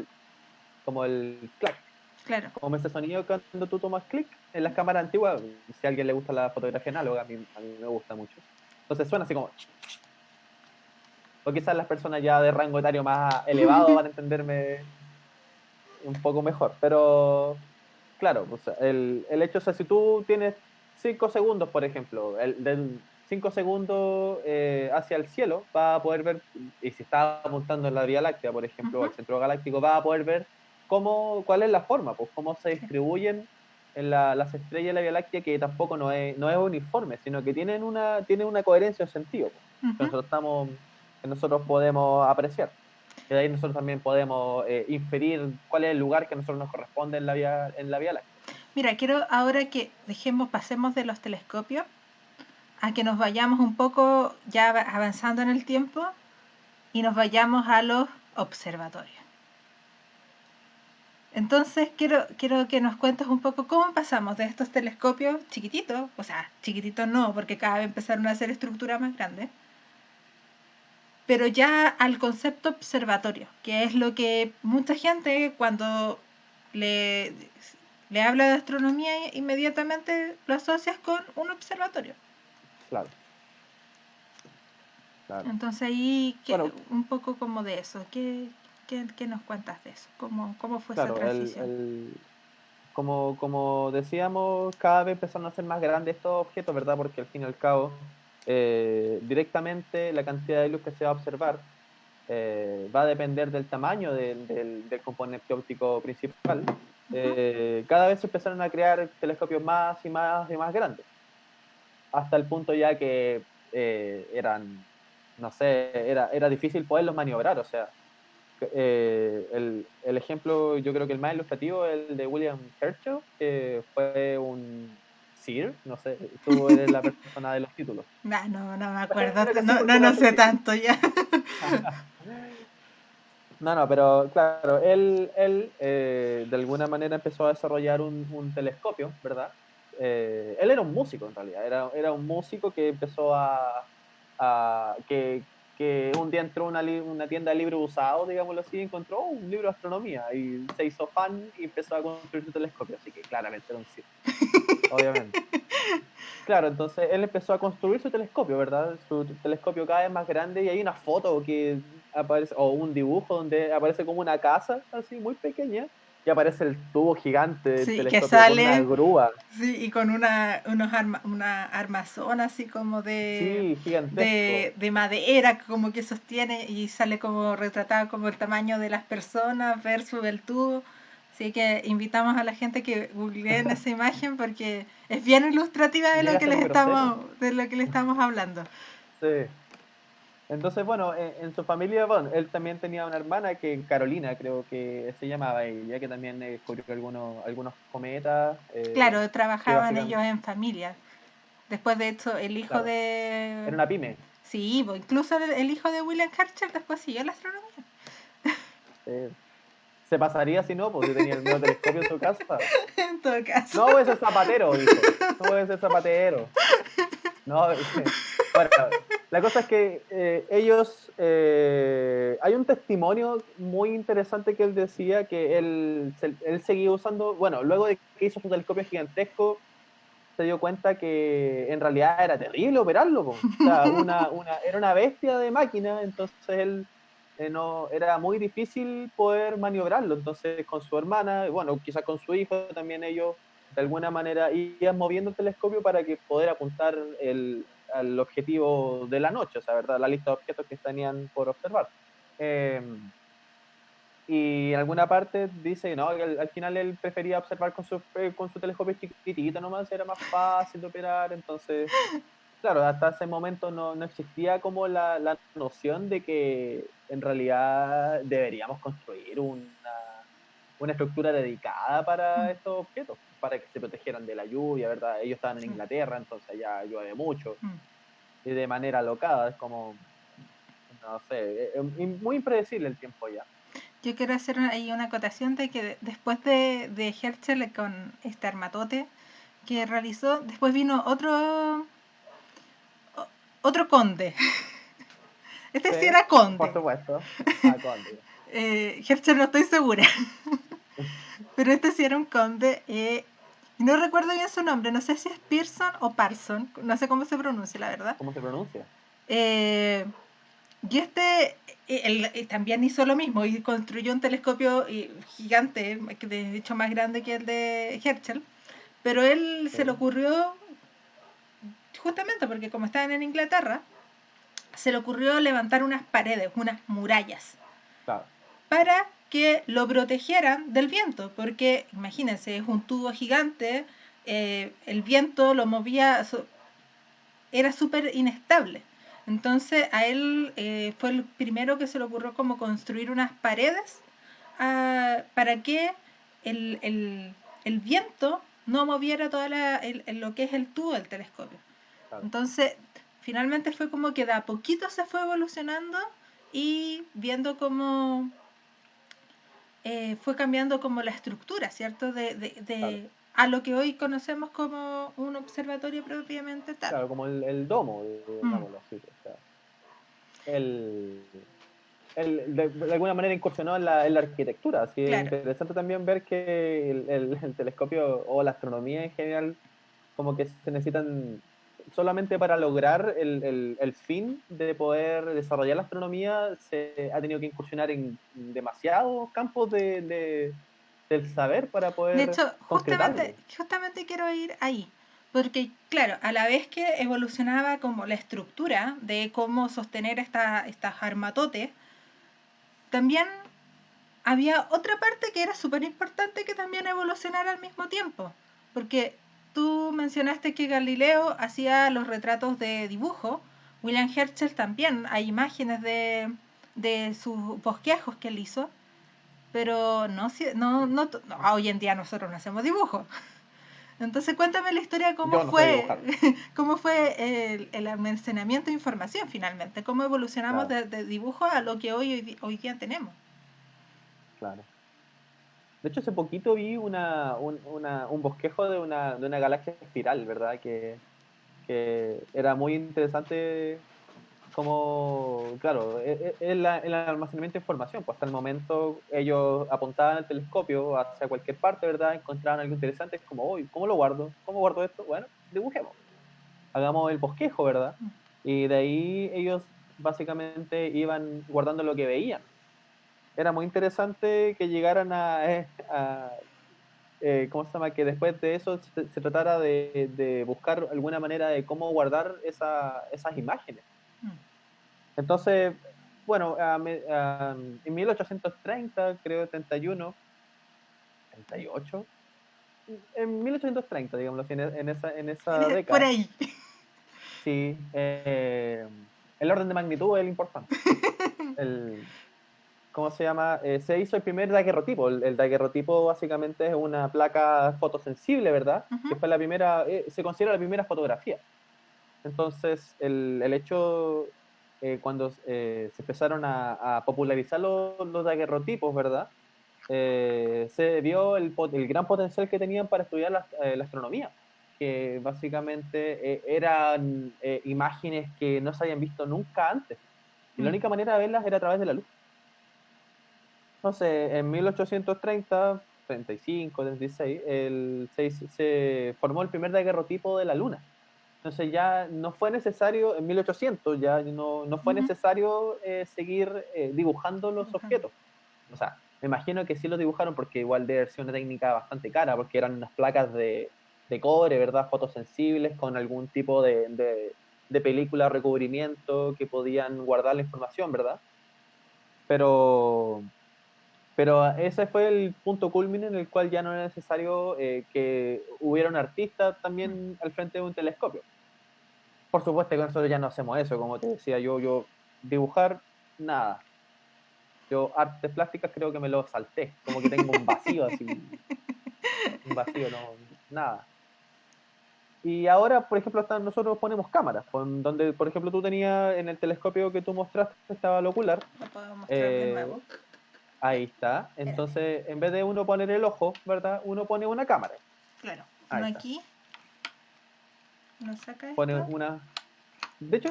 el clac, claro. como ese sonido cuando tú tomas clic en las cámaras antiguas. Si a alguien le gusta la fotografía análoga, a mí me gusta mucho. Entonces suena así como o quizás las personas ya de rango etario más elevado van a entenderme un poco mejor. Pero claro, o sea, el hecho, o sea, si tú tienes 5 segundos, por ejemplo, del 5 segundos hacia el cielo, va a poder ver, y si está apuntando en la Vía Láctea, por ejemplo, o Ujú, al centro galáctico, va a poder ver cuál es la forma, pues cómo se sí. distribuyen las estrellas de la Vía Láctea, que tampoco no es uniforme, sino que tienen una coherencia o sentido, pues, que Ujú. nosotros podemos apreciar. Y de ahí nosotros también podemos inferir cuál es el lugar que a nosotros nos corresponde en la Vía Láctea. Mira, quiero ahora que pasemos de los telescopios a que nos vayamos un poco ya avanzando en el tiempo y nos vayamos a los observatorios. Entonces quiero que nos cuentes un poco cómo pasamos de estos telescopios chiquititos, o sea, chiquititos no, porque cada vez empezaron a hacer estructuras más grandes, pero ya al concepto observatorio, que es lo que mucha gente cuando le, le habla de astronomía inmediatamente lo asocias con un observatorio. Claro, claro. Entonces ahí Bueno, un poco como de eso, ¿qué nos cuentas de eso? ¿Cómo fue esa claro, transición? como decíamos, cada vez empezaron a ser más grandes estos objetos, ¿verdad? Porque al fin y al cabo, directamente la cantidad de luz que se va a observar va a depender del tamaño del componente óptico principal. Ujú. Cada vez se empezaron a crear telescopios más y más y más grandes, hasta el punto ya que no sé, era difícil poderlos maniobrar. O sea, el ejemplo, yo creo que el más ilustrativo es el de William Herschel, que fue un Seer, no sé, tú eres la persona de los títulos. No me acuerdo, Imagino que sí, porque no igual sé son difíciles. tanto ya. No, no, pero claro, él de alguna manera empezó a desarrollar un telescopio, ¿verdad? Él era un músico en realidad, era un músico que empezó que un día entró a una tienda de libros usados, digámoslo así, y encontró un libro de astronomía y se hizo fan y empezó a construir su telescopio, así que claramente era un circo, obviamente. Claro, entonces él empezó a construir su telescopio, ¿verdad? Su telescopio cada vez más grande y hay una foto que aparece, o un dibujo donde aparece como una casa, así muy pequeña, y aparece el tubo gigante del Sí, que telescopio con una sale, grúa, sí, y con una armazón así como sí, gigantesco. de madera, como que sostiene y sale como retratado como el tamaño de las personas versus el tubo. Así que invitamos a la gente que googleen esa imagen porque es bien ilustrativa Llega a ser grosero. de lo que le estamos hablando. Sí. Entonces, bueno, en su familia, bueno, él también tenía una hermana que Carolina, creo que se llamaba ella, que también descubrió algunos cometas, Claro, que trabajaban ellos básicamente, en familia. Después, de hecho, el hijo claro, de... era una pyme. Sí, pues, incluso el hijo de William Herschel después siguió la astronomía. eh, Se pasaría si no, pues si tenía el medio telescopio en su casa. En todo caso. No voy a ser zapatero, dijo. No voy a ser zapatero. No, bueno, la cosa es que hay un testimonio muy interesante que él decía que él seguía usando, bueno, luego de que hizo su telescopio gigantesco, se dio cuenta que en realidad era terrible operarlo, po. O sea, era una bestia de máquina, entonces él no, era muy difícil poder maniobrarlo. Entonces, con su hermana, bueno, quizás con su hijo también ellos de alguna manera iban moviendo el telescopio para que poder apuntar al objetivo de la noche, o sea, ¿verdad? La lista de objetos que tenían por observar. Y en alguna parte dice, no, que al final él prefería observar con su telescopio chiquitito nomás, era más fácil de operar, entonces, claro, hasta ese momento no existía como la noción de que en realidad deberíamos construir una estructura dedicada para Mm, estos objetos, para que se protegieran de la lluvia, ¿verdad? Ellos estaban en sí. Inglaterra, entonces allá llueve mucho, Mm. y de manera alocada, es como, no sé, muy impredecible el tiempo ya. Yo quiero hacer ahí una acotación de que después de Herschel con este armatote que realizó, después vino otro conde. Este Sí, sí era por conde. supuesto. Ah, Conde. Herschel no estoy segura, pero este sí era un conde. Y no recuerdo bien su nombre, no sé si es Pearson o Parson, no sé cómo se pronuncia, la verdad. ¿Cómo se pronuncia? Eh, y él también hizo lo mismo y construyó un telescopio gigante, que de hecho más grande que el de Herschel, pero él Sí, se le ocurrió, justamente porque como estaban en Inglaterra, se le ocurrió levantar unas paredes, unas murallas, claro, para que lo protegieran del viento, porque imagínense, es un tubo gigante, el viento lo movía, era súper inestable. Entonces a él fue el primero que se le ocurrió como construir unas paredes para que el viento no moviera toda lo que es el tubo del telescopio. claro. Entonces finalmente fue como que de a poquito se fue evolucionando y viendo cómo fue cambiando como la estructura, ¿cierto? Claro, A lo que hoy conocemos como un observatorio propiamente tal. claro, como el domo, Mm, digámoslo así. O sea, el, de alguna manera incursionó en la arquitectura. Así es claro. interesante también ver que el telescopio o la astronomía en general, como que se necesitan solamente para lograr el fin de poder desarrollar la astronomía, se ha tenido que incursionar en demasiados campos del saber para De poder hecho, concretarlo. justamente quiero ir ahí, porque claro, a la vez que evolucionaba como la estructura de cómo sostener estas armatotes, también había otra parte que era súper importante que también evolucionara al mismo tiempo, porque tú mencionaste que Galileo hacía los retratos de dibujo, William Herschel también, hay imágenes de sus bosquejos que él hizo, pero no, hoy en día nosotros no hacemos dibujos. Entonces cuéntame la historia, Yo no sé dibujar, cómo fue el almacenamiento de información finalmente, cómo evolucionamos claro, de dibujo a lo que hoy día tenemos. claro. De hecho, hace poquito vi un bosquejo de una galaxia espiral, ¿verdad? Que era muy interesante como, claro, el almacenamiento de información. Pues hasta el momento ellos apuntaban el telescopio hacia cualquier parte, ¿verdad? Encontraban algo interesante, es como, uy, ¿cómo lo guardo? ¿Cómo guardo esto? Bueno, dibujemos, hagamos el bosquejo, ¿verdad? Y de ahí ellos básicamente iban guardando lo que veían. Era muy interesante que llegaran ¿cómo se llama? Que después de eso se tratara de buscar alguna manera de cómo guardar esas imágenes. Mm. Entonces, bueno, en 1830, creo, 31, 38, en 1830, digamos así, en esa Por década, ahí. sí, el orden de magnitud es el importante. El, ¿Cómo se llama? Se hizo el primer daguerrotipo. El daguerrotipo básicamente es una placa fotosensible, ¿verdad? Ujú. Que fue la primera, se considera la primera fotografía. Entonces, el hecho, cuando se empezaron a popularizar los daguerrotipos, ¿verdad? Se vio el gran potencial que tenían para estudiar la astronomía, que básicamente eran imágenes que no se habían visto nunca antes. Y la Mm. única manera de verlas era a través de la luz. Entonces, en 1830, 35, 36, se formó el primer daguerrotipo de la Luna. Entonces ya no fue necesario, en 1800 ya no fue Ujú. necesario seguir dibujando los Dibujando. objetos. O sea, me imagino que sí los dibujaron porque igual debe ser una técnica bastante cara, porque eran unas placas de cobre, ¿verdad? Fotosensibles con algún tipo de película, recubrimiento, que podían guardar la información, ¿verdad? Pero, pero ese fue el punto culmine en el cual ya no era necesario que hubiera un artista también al frente de un telescopio. Por supuesto que nosotros ya no hacemos eso, como te decía yo dibujar, nada. Yo artes plásticas creo que me lo salté, como que tengo un vacío así, un vacío, no, nada. Y ahora, por ejemplo, nosotros ponemos cámaras, donde, por ejemplo, tú tenías en el telescopio que tú mostraste, estaba el ocular, Lo puedo mostrar de eh, nuevo. ahí está. Espérate. Entonces, en vez de uno poner el ojo, ¿verdad? Uno pone una cámara. Claro, Ahí uno está. aquí, uno saca Pone esto. una... De hecho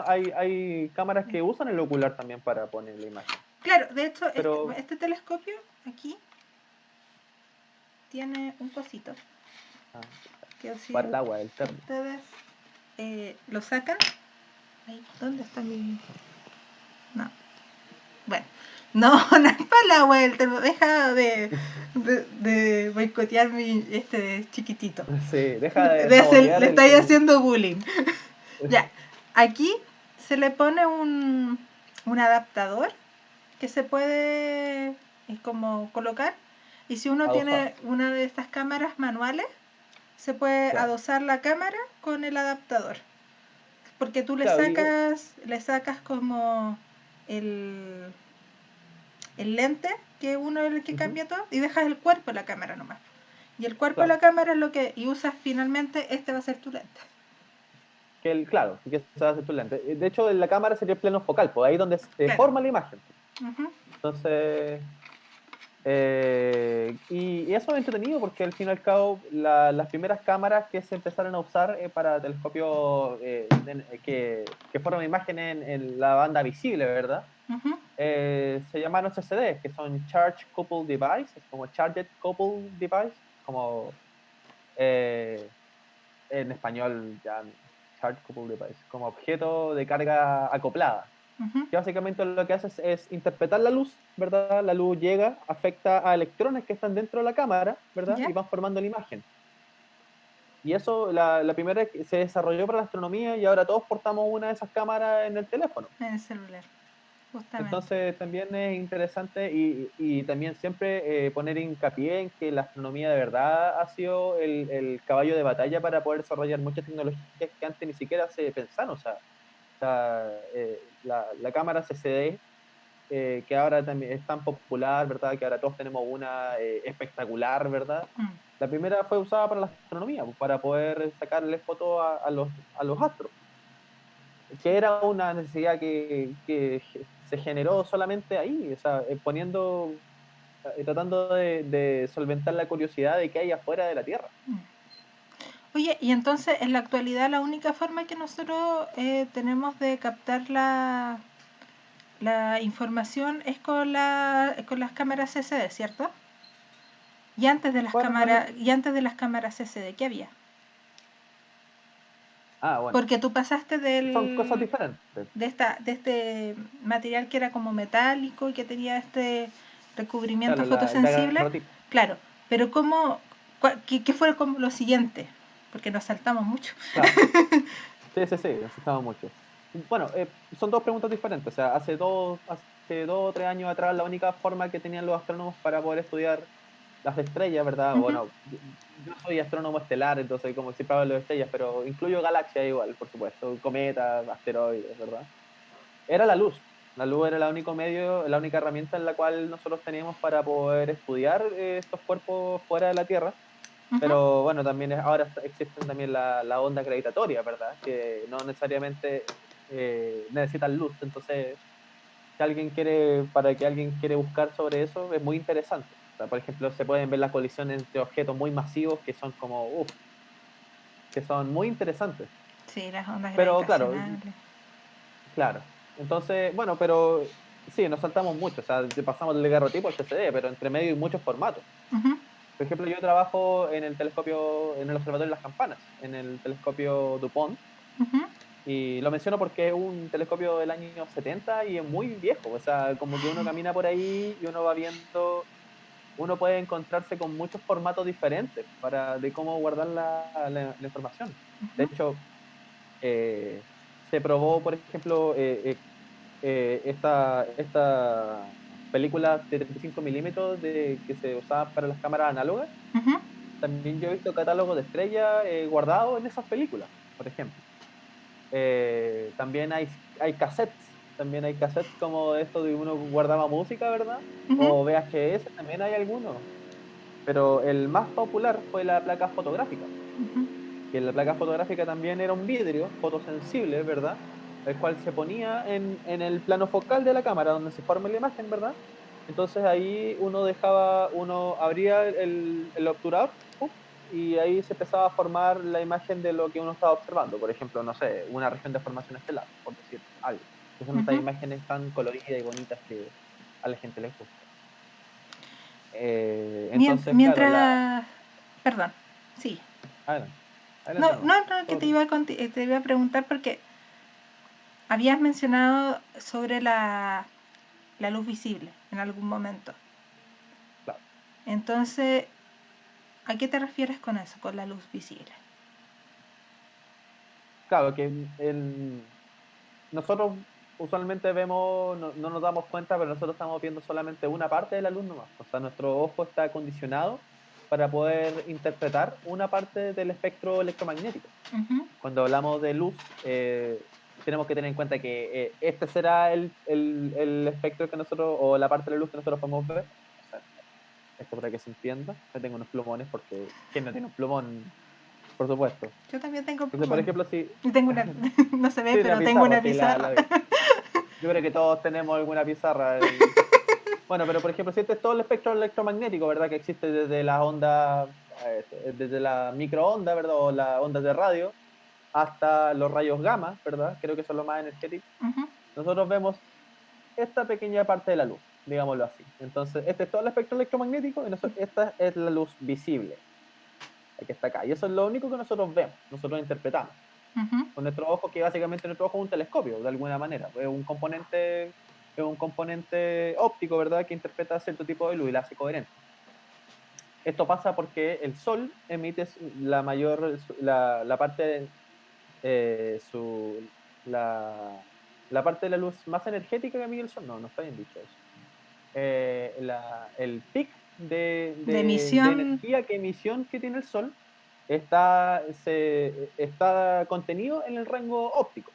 hay cámaras que usan el ocular también para poner la imagen. Claro, de hecho, Pero, este telescopio aquí tiene un cosito ah, que si para el agua, el termo. ustedes lo sacan. Ay, ¿dónde está mi...? No. Bueno, no, no es para la vuelta, deja de boicotear mi este chiquitito. Sí, deja de sabotear Le estáis haciendo bullying. Ya, aquí se le pone un adaptador que se puede como colocar. Y si uno adosar. tiene una de estas cámaras manuales, se puede Claro, adosar la cámara con el adaptador. Porque tú claro, le sacas como el, el lente, que uno es el que ujú, cambia todo, y dejas el cuerpo de la cámara nomás. Y el cuerpo de claro. la cámara es lo que, y usas finalmente, este va a ser tu lente. Claro, que se hace tu lente. De hecho, en la cámara sería el plano focal, pues ahí donde se Claro. forma la imagen. Ujú. Entonces, y eso es entretenido porque al fin y al cabo las primeras cámaras que se empezaron a usar para telescopios que forman imágenes en la banda visible, ¿verdad? Ujú. Se llaman HCD, que son Charge Coupled Device, como Charged Coupled Device, como eh, en español ya Charge Coupled Device, como objeto de carga acoplada, Ujú. que básicamente lo que hace es interpretar la luz, ¿verdad? La luz llega, afecta a electrones que están dentro de la cámara, ¿verdad? ¿Ya? Y van formando la imagen. Y eso, la primera se desarrolló para la astronomía y ahora todos portamos una de esas cámaras en el teléfono. En el celular, justamente. Entonces también es interesante y también siempre poner hincapié en que la astronomía de verdad ha sido el caballo de batalla para poder desarrollar muchas tecnologías que antes ni siquiera se pensaron. La cámara CCD, que ahora también es tan popular, ¿verdad? Que ahora todos tenemos una espectacular, ¿verdad? Mm. La primera fue usada para la astronomía, pues, para poder sacarle fotos a los astros, que era una necesidad que se generó solamente ahí, o sea, tratando de solventar la curiosidad de qué hay afuera de la Tierra. Mm. Oye, y entonces en la actualidad la única forma que nosotros tenemos de captar la información es con las cámaras CCD, ¿cierto? Bueno, en realidad, Y antes de las cámaras CCD, ¿qué había? bueno, Porque tú pasaste son cosas diferentes. de este material que era como metálico y que tenía este recubrimiento Claro, el fotosensible, daguerrotipo. claro, pero qué fue como lo siguiente? Porque nos saltamos mucho. Claro, sí, sí, sí, asustaba mucho. Bueno, son dos preguntas diferentes. O sea, hace dos o 3 años atrás, la única forma que tenían los astrónomos para poder estudiar las estrellas, ¿verdad? Ujú. Bueno, yo soy astrónomo estelar, entonces como siempre hablo de estrellas, pero incluyo galaxias igual, por supuesto, cometas, asteroides, ¿verdad? Era la luz. La luz era el único medio, la única herramienta en la cual nosotros teníamos para poder estudiar estos cuerpos fuera de la Tierra. Ujú. Pero bueno, también ahora existen también la onda gravitatoria, ¿verdad? Que no necesariamente necesitan luz. Entonces, para que alguien quiere buscar sobre eso, es muy interesante. O sea, por ejemplo, se pueden ver las colisiones entre objetos muy masivos que son que son muy interesantes. Sí, las ondas Pero claro, gravitacionales. claro. Entonces, bueno, pero sí, nos saltamos mucho. O sea, pasamos del daguerrotipo al CCD, pero entre medio hay muchos formatos. Ujú. Por ejemplo, yo trabajo en el telescopio, en el Observatorio de las Campanas, en el telescopio DuPont, Ujú. y lo menciono porque es un telescopio del año 70 y es muy viejo, o sea, como que uno camina por ahí y uno va viendo, uno puede encontrarse con muchos formatos diferentes de cómo guardar la información. De Ujú. hecho, eh, se probó, por ejemplo, esta película de 35 milímetros que se usaba para las cámaras análogas. Ujú. También yo he visto catálogos de estrellas guardados en esas películas, por ejemplo. También hay cassettes, también hay cassettes como esto de uno guardaba música, ¿verdad? Ujú. O VHS, también hay algunos. Pero el más popular fue la placa fotográfica, Ujú. que la placa fotográfica también era un vidrio fotosensible, ¿verdad? El cual se ponía en el plano focal de la cámara, donde se forma la imagen, ¿verdad? Entonces ahí uno abría el obturador, ¡pum! Y ahí se empezaba a formar la imagen de lo que uno estaba observando. Por ejemplo, no sé, una región de formación estelar, por decir algo. Que son estas Ujú. imágenes tan coloridas y bonitas que a la gente les gusta. Entonces, claro, Mientras... Perdón, sí. adelante, No, adelante nomás. no, no, que Todo tuyo. te iba a preguntar porque habías mencionado sobre la luz visible en algún momento. Claro. Entonces, ¿a qué te refieres con eso, con la luz visible? Claro, que nosotros usualmente vemos, no nos damos cuenta, pero nosotros estamos viendo solamente una parte de la luz nomás. O sea, nuestro ojo está acondicionado para poder interpretar una parte del espectro electromagnético. Ujú. Cuando hablamos de luz, tenemos que tener en cuenta que este será el espectro que nosotros, o la parte de la luz que nosotros podemos ver. O sea, esto para que se entienda. Yo tengo unos plumones porque ¿quién no tiene un plumón? Por supuesto. Yo también tengo Entonces, por plumón. ejemplo, si... Y tengo una, no se ve, Sí, una pero tengo pizarra, una sí, pizarra. yo creo que todos tenemos alguna pizarra. Bueno, pero por ejemplo, si este es todo el espectro electromagnético, ¿verdad? Que existe desde las ondas, desde la microonda, ¿verdad? O las ondas de radio, hasta los rayos gamma, ¿verdad? Creo que son los más energéticos. Ujú. Nosotros vemos esta pequeña parte de la luz, digámoslo así. Entonces, este es todo el espectro electromagnético y esta es la luz visible, la que está acá. Y eso es lo único que nosotros vemos, nosotros interpretamos Ujú. con nuestro ojo, que básicamente nuestro ojo es un telescopio, de alguna manera. Es un componente óptico, ¿verdad?, que interpreta cierto tipo de luz y la hace coherente. Esto pasa porque el Sol emite la parte, su, la parte de la luz más energética que emite el Sol. No, no está bien dicho eso. El pic De de emisión. energía que emisión que tiene el Sol está contenido en el rango óptico,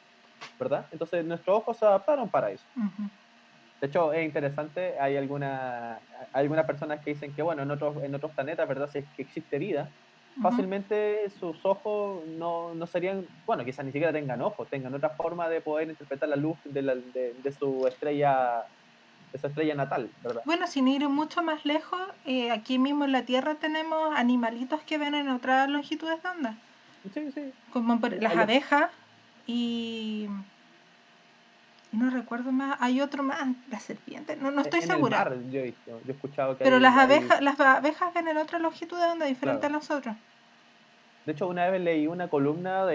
¿verdad? Entonces nuestros ojos se adaptaron para eso. Ujú. De hecho, es interesante, hay algunas personas que dicen que, bueno, en otros planetas, ¿verdad? Si es que existe vida, Ujú. fácilmente sus ojos no serían, bueno, quizás ni siquiera tengan ojos, tengan otra forma de poder interpretar la luz de su estrella natal, ¿verdad? Bueno, sin ir mucho más lejos, aquí mismo en la Tierra tenemos animalitos que ven en otras longitudes de onda, Sí, sí. como las Hay abejas y no recuerdo más, hay otro más, la serpiente, no, no estoy en el segura, mar yo he visto, yo he escuchado que pero hay, las abejas ven en otra longitud de onda diferente a claro. nosotros. De hecho, una vez leí una columna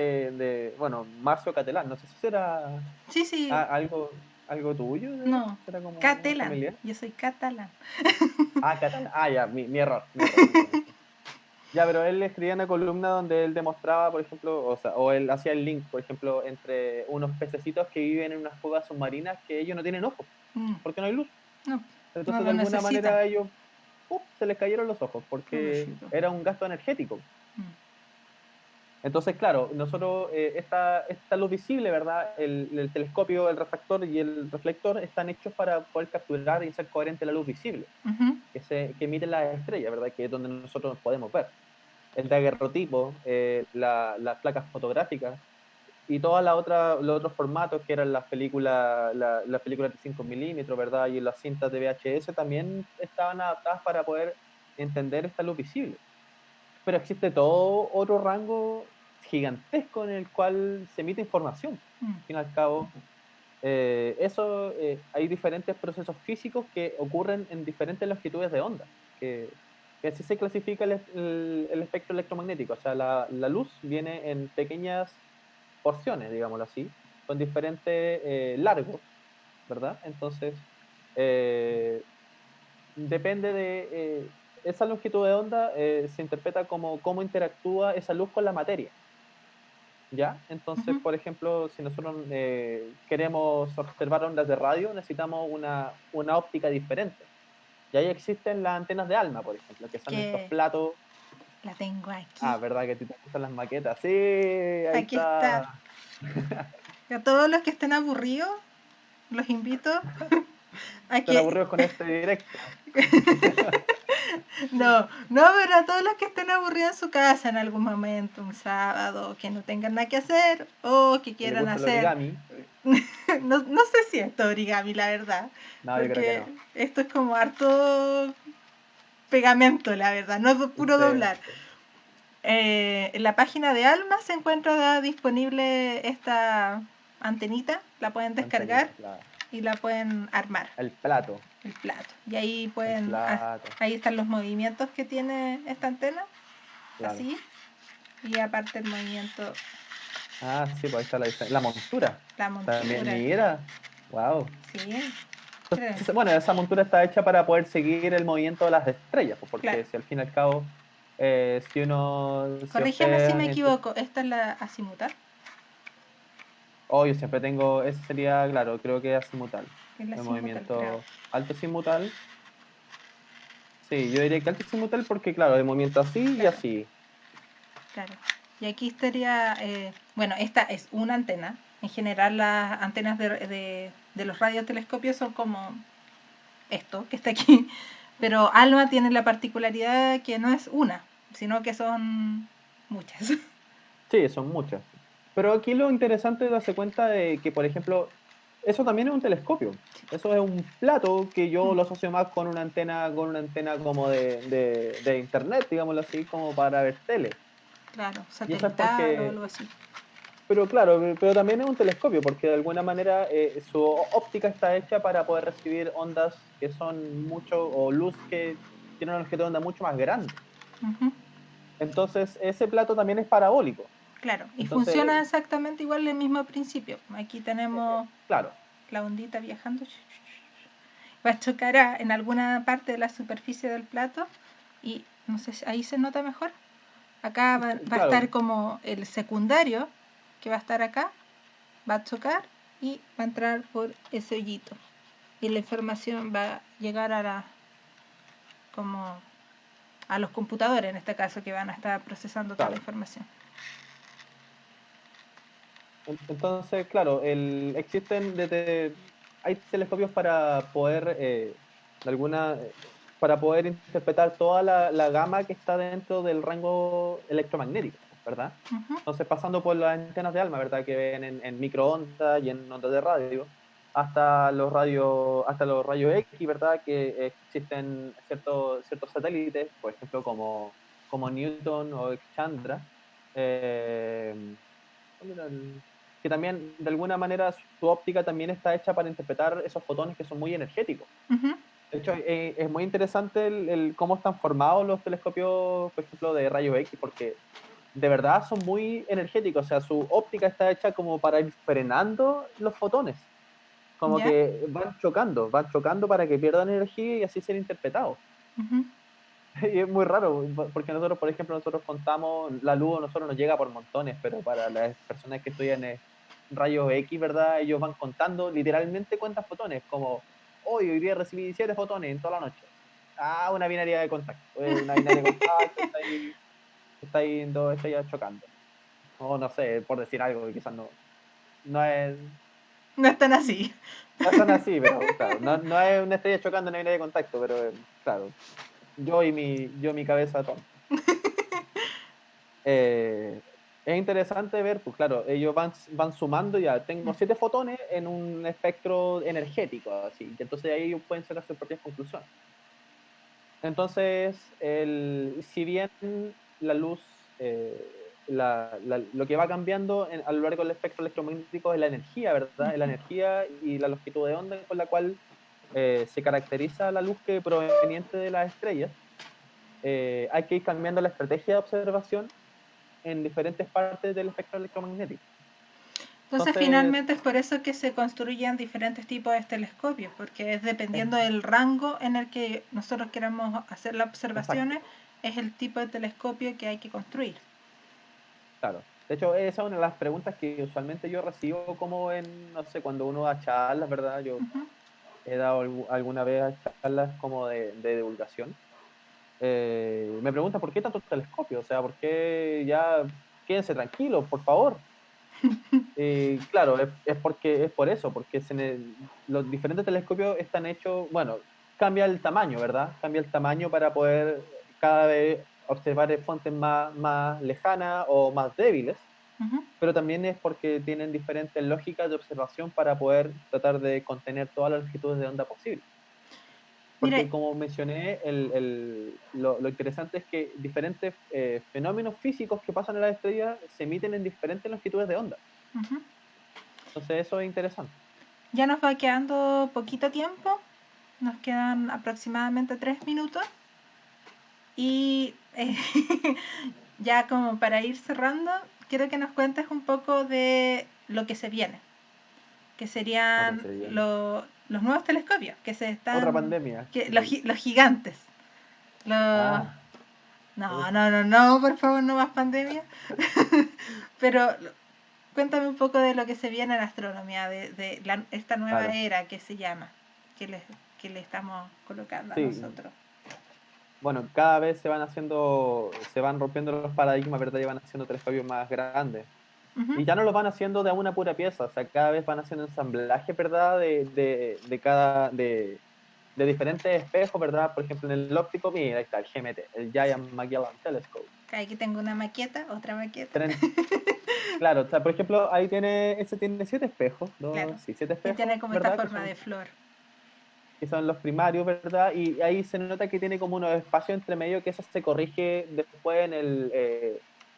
bueno, Marcio Catelán, no sé si será Sí, sí, algo tuyo de él, no, será como Catalán, familiar. yo soy catalán. Ah, Catalán, ya, mi error. Ya, pero él escribía una columna donde él demostraba, por ejemplo, o sea, o él hacía el link, por ejemplo, entre unos pececitos que viven en unas cuevas submarinas que ellos no tienen ojos, Mm, porque no hay luz. no, no Entonces, de lo alguna necesitan, manera, ellos, se les cayeron los ojos, porque pobrecito. era un gasto energético. Mm. Entonces, claro, nosotros, esta luz visible, ¿verdad? El telescopio, el refractor y el reflector están hechos para poder capturar y ser coherente la luz visible Ujú. que emiten las estrellas, ¿verdad? Que es donde nosotros podemos ver. El daguerrotipo, las placas fotográficas y todos los otros formatos que eran las películas de 5 milímetros, ¿verdad? Y las cintas de VHS también estaban adaptadas para poder entender esta luz visible. Pero existe todo otro rango gigantesco en el cual se emite información. Mm. Al fin y al cabo, hay diferentes procesos físicos que ocurren en diferentes longitudes de onda, que así se clasifica el espectro electromagnético. O sea, la luz viene en pequeñas porciones, digámoslo así, con diferentes largos, ¿verdad? Entonces, eh, depende de esa longitud de onda, se interpreta como cómo interactúa esa luz con la materia. ¿ya? Entonces, Ujú. por ejemplo, si nosotros queremos observar ondas de radio, necesitamos una óptica diferente. Y ahí existen las antenas de ALMA, por ejemplo, que son estos Que platos. la tengo aquí. Ah, ¿verdad que a ti te gustan las maquetas? Sí, ahí Aquí está. está. A todos los que estén aburridos, los invito a Están que... aburridos con este directo. No, no, pero a todos los que estén aburridos en su casa en algún momento, un sábado, que no tengan nada que hacer o que Que les quieran gusta el hacer... origami. No, no sé si esto es origami, la verdad, No, yo creo que porque no. esto es como harto pegamento, la verdad, no es puro Sí, doblar. sí. En la página de Alma se encuentra disponible esta antenita, la pueden descargar Antenita, claro. y la pueden armar, El plato, el plato. Y ahí el pueden, plato, ahí están los movimientos que tiene esta antena, claro. así, y aparte el movimiento, Ah, sí, pues ahí está la montura. la También, montura. mira. Wow. Sí, creo. Bueno, esa montura está hecha para poder seguir el movimiento de las estrellas, pues, Claro. porque si al fin y al cabo, si Corrígeme si ustedes, me equivoco, esta es la azimutal. oh, yo siempre tengo, ese sería, claro, creo que es azimutal, Es la el azimutal, creo. movimiento alto azimutal. Sí, yo diría que alto azimutal porque, claro, el movimiento así y Claro, así. claro. Y aquí estaría, bueno, esta es una antena. En general las antenas de los radiotelescopios son como esto que está aquí. Pero ALMA tiene la particularidad que no es una, sino que son muchas. Sí, son muchas. Pero aquí lo interesante es darse cuenta de que, por ejemplo, eso también es un telescopio. Eso es un plato que yo lo asocio más con una antena como de internet, digámoslo así, como para ver tele. Claro, Y eso es satelital o porque, algo así. pero claro, pero también es un telescopio, porque de alguna manera su óptica está hecha para poder recibir ondas que son mucho, o luz que tiene una longitud de onda mucho más grande. Ujú. Entonces, ese plato también es parabólico. Claro, y funciona Entonces, exactamente igual el mismo principio. Aquí tenemos claro, la ondita viajando. Va a chocar en alguna parte de la superficie del plato y no sé si ahí se nota mejor. Acá va a estar claro, como el secundario que va a estar acá, va a chocar y va a entrar por ese hoyito. Y la información va a llegar a como a los computadores en este caso que van a estar procesando toda la claro. información. Entonces, claro, hay telescopios para poder, de alguna, para poder interpretar toda la gama que está dentro del rango electromagnético, ¿verdad? Ujú. Entonces, pasando por las antenas de ALMA, ¿verdad? Que ven en microondas y en ondas de radio, hasta los rayos X, ¿verdad? Que existen ciertos satélites, por ejemplo, como Newton o Chandra. Eh, ¿Cuál era que también, de alguna manera, su óptica también está hecha para interpretar esos fotones que son muy energéticos. Ujú. De hecho, es muy interesante cómo están formados los telescopios, por ejemplo, de rayos X, porque de verdad son muy energéticos. O sea, su óptica está hecha como para ir frenando los fotones. Como ¿Ya? que van chocando para que pierdan energía y así ser interpretados. Ujú. Y es muy raro, porque nosotros, por ejemplo, nosotros contamos, la luz a nosotros nos llega por montones, pero para las personas que estudian rayos X, ¿verdad? Ellos van contando literalmente cuántas fotones, como hoy día recibí 17 fotones en toda la noche. Ah, una binaria de contacto, una binaria de contacto, está ahí en dos estrellas chocando. O no sé, por decir algo, quizás no es, No están así. no son así, pero claro, no es una estrella chocando una binaria de contacto, pero claro, yo y mi cabeza tonta. Eh, es interesante ver, pues claro, ellos van sumando ya, tengo 7 fotones en un espectro energético, así, y entonces ahí ellos pueden sacar sus propias conclusiones. Entonces, si bien la luz, lo que va cambiando a lo largo del espectro electromagnético es la energía, ¿verdad? Es la energía y la longitud de onda con la cual se caracteriza la luz que proveniente de las estrellas. Hay que ir cambiando la estrategia de observación en diferentes partes del espectro electromagnético. Entonces Entonces, finalmente es por eso que se construyen diferentes tipos de telescopios, porque es es, dependiendo del rango en el que nosotros queramos hacer las exacto, observaciones, es el tipo de telescopio que hay que construir. claro. De hecho, esa es una de las preguntas que usualmente yo recibo como en, no sé, cuando uno da charlas, ¿verdad? Yo Ujú. he dado alguna vez charlas como de divulgación. Me pregunta por qué tantos telescopios, o sea, por qué ya quédense tranquilos, por favor. Claro, es porque es por eso, porque los diferentes telescopios están hechos, bueno, cambia el tamaño, ¿verdad? Cambia el tamaño para poder cada vez observar fuentes más lejanas o más débiles, Ujú. pero también es porque tienen diferentes lógicas de observación para poder tratar de contener todas las longitudes de onda posibles. Porque Mire, como mencioné, lo interesante es que diferentes fenómenos físicos que pasan en las estrellas se emiten en diferentes longitudes de onda. ujú, Entonces eso es interesante. ya nos va quedando poquito tiempo, nos quedan aproximadamente 3 minutos y ya como para ir cerrando, quiero que nos cuentes un poco de lo que se viene, que Lo que serían se viene. los nuevos telescopios, que se Otra están, pandemia. que, los gigantes. Los, Ah, uf, no, no, no, no, por favor, no más pandemia. Pero cuéntame un poco de lo que se viene en astronomía, de esta nueva claro. era que se llama, que le, que le estamos colocando a Sí, nosotros. bueno, cada vez se van rompiendo los paradigmas, ¿verdad? Y van haciendo telescopios más grandes. Ujú, Y ya no los van haciendo de una pura pieza, o sea, cada vez van haciendo ensamblaje, ¿verdad? De diferentes espejos, ¿verdad? Por ejemplo, en el óptico, mira, ahí está el GMT, el Giant Magellan Telescope. aquí tengo una maqueta, otra maqueta. Tren- Claro, o sea, por ejemplo, ese tiene 7 espejos, Claro, ¿no? Sí, siete que espejos, tiene como esta ¿verdad? forma de flor. Que son los primarios, ¿verdad? Y ahí se nota que tiene como unos espacios entre medio que eso se corrige después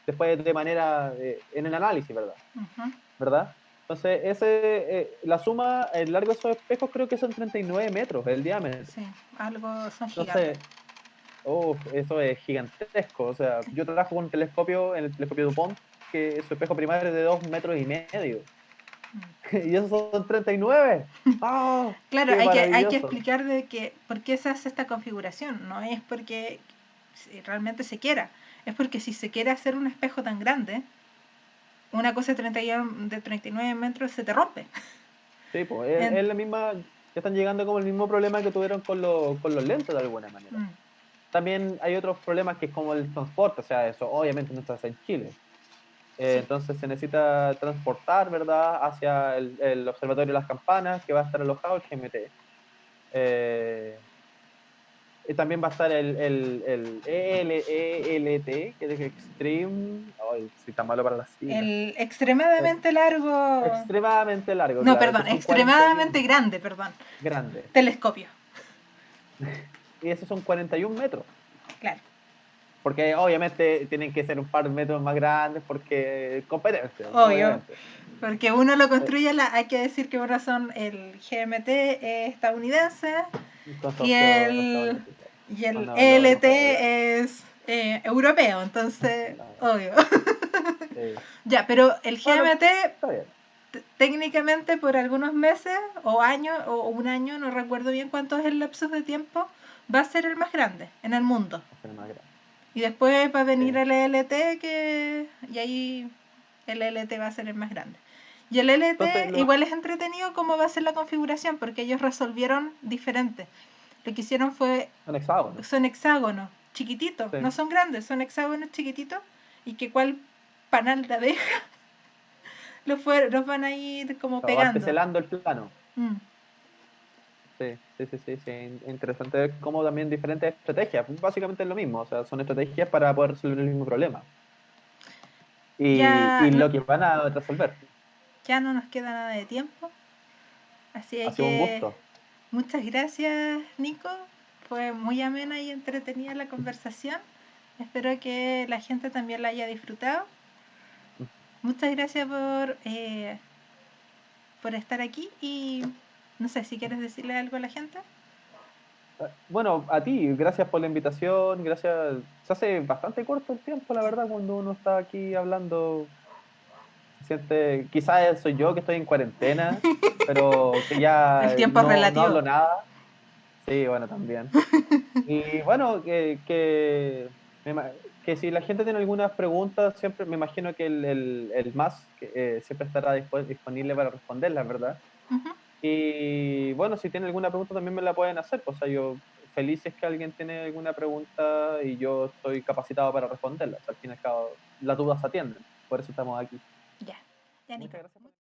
después de manera, en el análisis, ¿verdad? Ujú, ¿Verdad? Entonces, la suma, el largo de esos espejos creo que son 39 metros, el diámetro. sí, algo son gigantes. Entonces, eso es gigantesco. O sea, yo trabajo con un telescopio, en el telescopio DuPont, que su espejo primario es de 2,5 metros. Mm. Y esos son 39. ¡Ah! Claro, ¡Qué hay que maravilloso! explicar de que por qué se hace esta configuración. No es porque realmente se quiera, es porque si se quiere hacer un espejo tan grande, una cosa de 39 metros se te rompe. Sí, pues En- es la misma, ya están llegando como el mismo problema que tuvieron con los lentes de alguna manera. mm, También hay otros problemas que es como el transporte, o sea, eso obviamente no se hace en Chile. sí. Entonces se necesita transportar, ¿verdad?, hacia el Observatorio de las Campanas, que va a estar alojado el GMT. Eh, y también va a estar el ELT, que es Extreme. Ay, sí, está malo para las siglas. El Eh, extremadamente largo. Extremadamente largo, No, claro. perdón, Esos son 41 extremadamente grande, perdón. grandes. Telescopio, Y esos son 41 metros. claro. Porque obviamente tienen que ser un par de metros más grandes porque competencia, Obvio. obviamente. Porque uno lo Eh, construye, hay que decir que uno son el GMT estadounidense un y consorcio el, estadounidense, claro. y No, el no, lo europeo, claro. ELT es europeo, entonces, No, obvio. sí. Ya, pero el Bueno, GMT está bien. técnicamente por algunos meses o años o un año, no recuerdo bien cuánto es el lapso de tiempo, va a ser el más grande en el mundo. Va a ser más grande. Y después va a venir Sí. el ELT y ahí el ELT va a ser el más grande. Y el Entonces, LT igual es entretenido cómo va a ser la configuración, porque ellos resolvieron diferente. Lo que hicieron son hexágonos. son hexágonos chiquititos, no Sí. son grandes, son hexágonos chiquititos, y que cual panal de abeja los van a ir como O va pegando. teselando el plano. Mm, Sí, sí, sí, sí, sí. Interesante ver cómo también diferentes estrategias. Básicamente es lo mismo. O sea, son estrategias para poder resolver el mismo problema. ya, Y lo que van a resolver. ya no nos queda nada de tiempo, Ha así sido un que gusto. muchas gracias, Nico. Fue muy amena y entretenida la conversación. Espero que la gente también la haya disfrutado. Muchas gracias por estar aquí y no sé si quieres decirle algo a la gente. Bueno, a ti, gracias por la invitación. Gracias. Se hace bastante corto el tiempo, la verdad, cuando uno está aquí hablando. Se siente, quizás soy yo que estoy en cuarentena, pero que El ya tiempo es no relativo. hablo nada. Sí, bueno, también. Y bueno, Me ima- que si la gente tiene algunas preguntas, siempre me imagino que el más siempre estará disponible para responderlas, ¿verdad? Ujú. Y bueno, si tiene alguna pregunta también me la pueden hacer. Pues, o sea, yo feliz si es que alguien tiene alguna pregunta y yo estoy capacitado para responderlas. Al fin y al cabo, las dudas se atienden. Por eso estamos aquí. Ya, ya, Nico. Muchas gracias.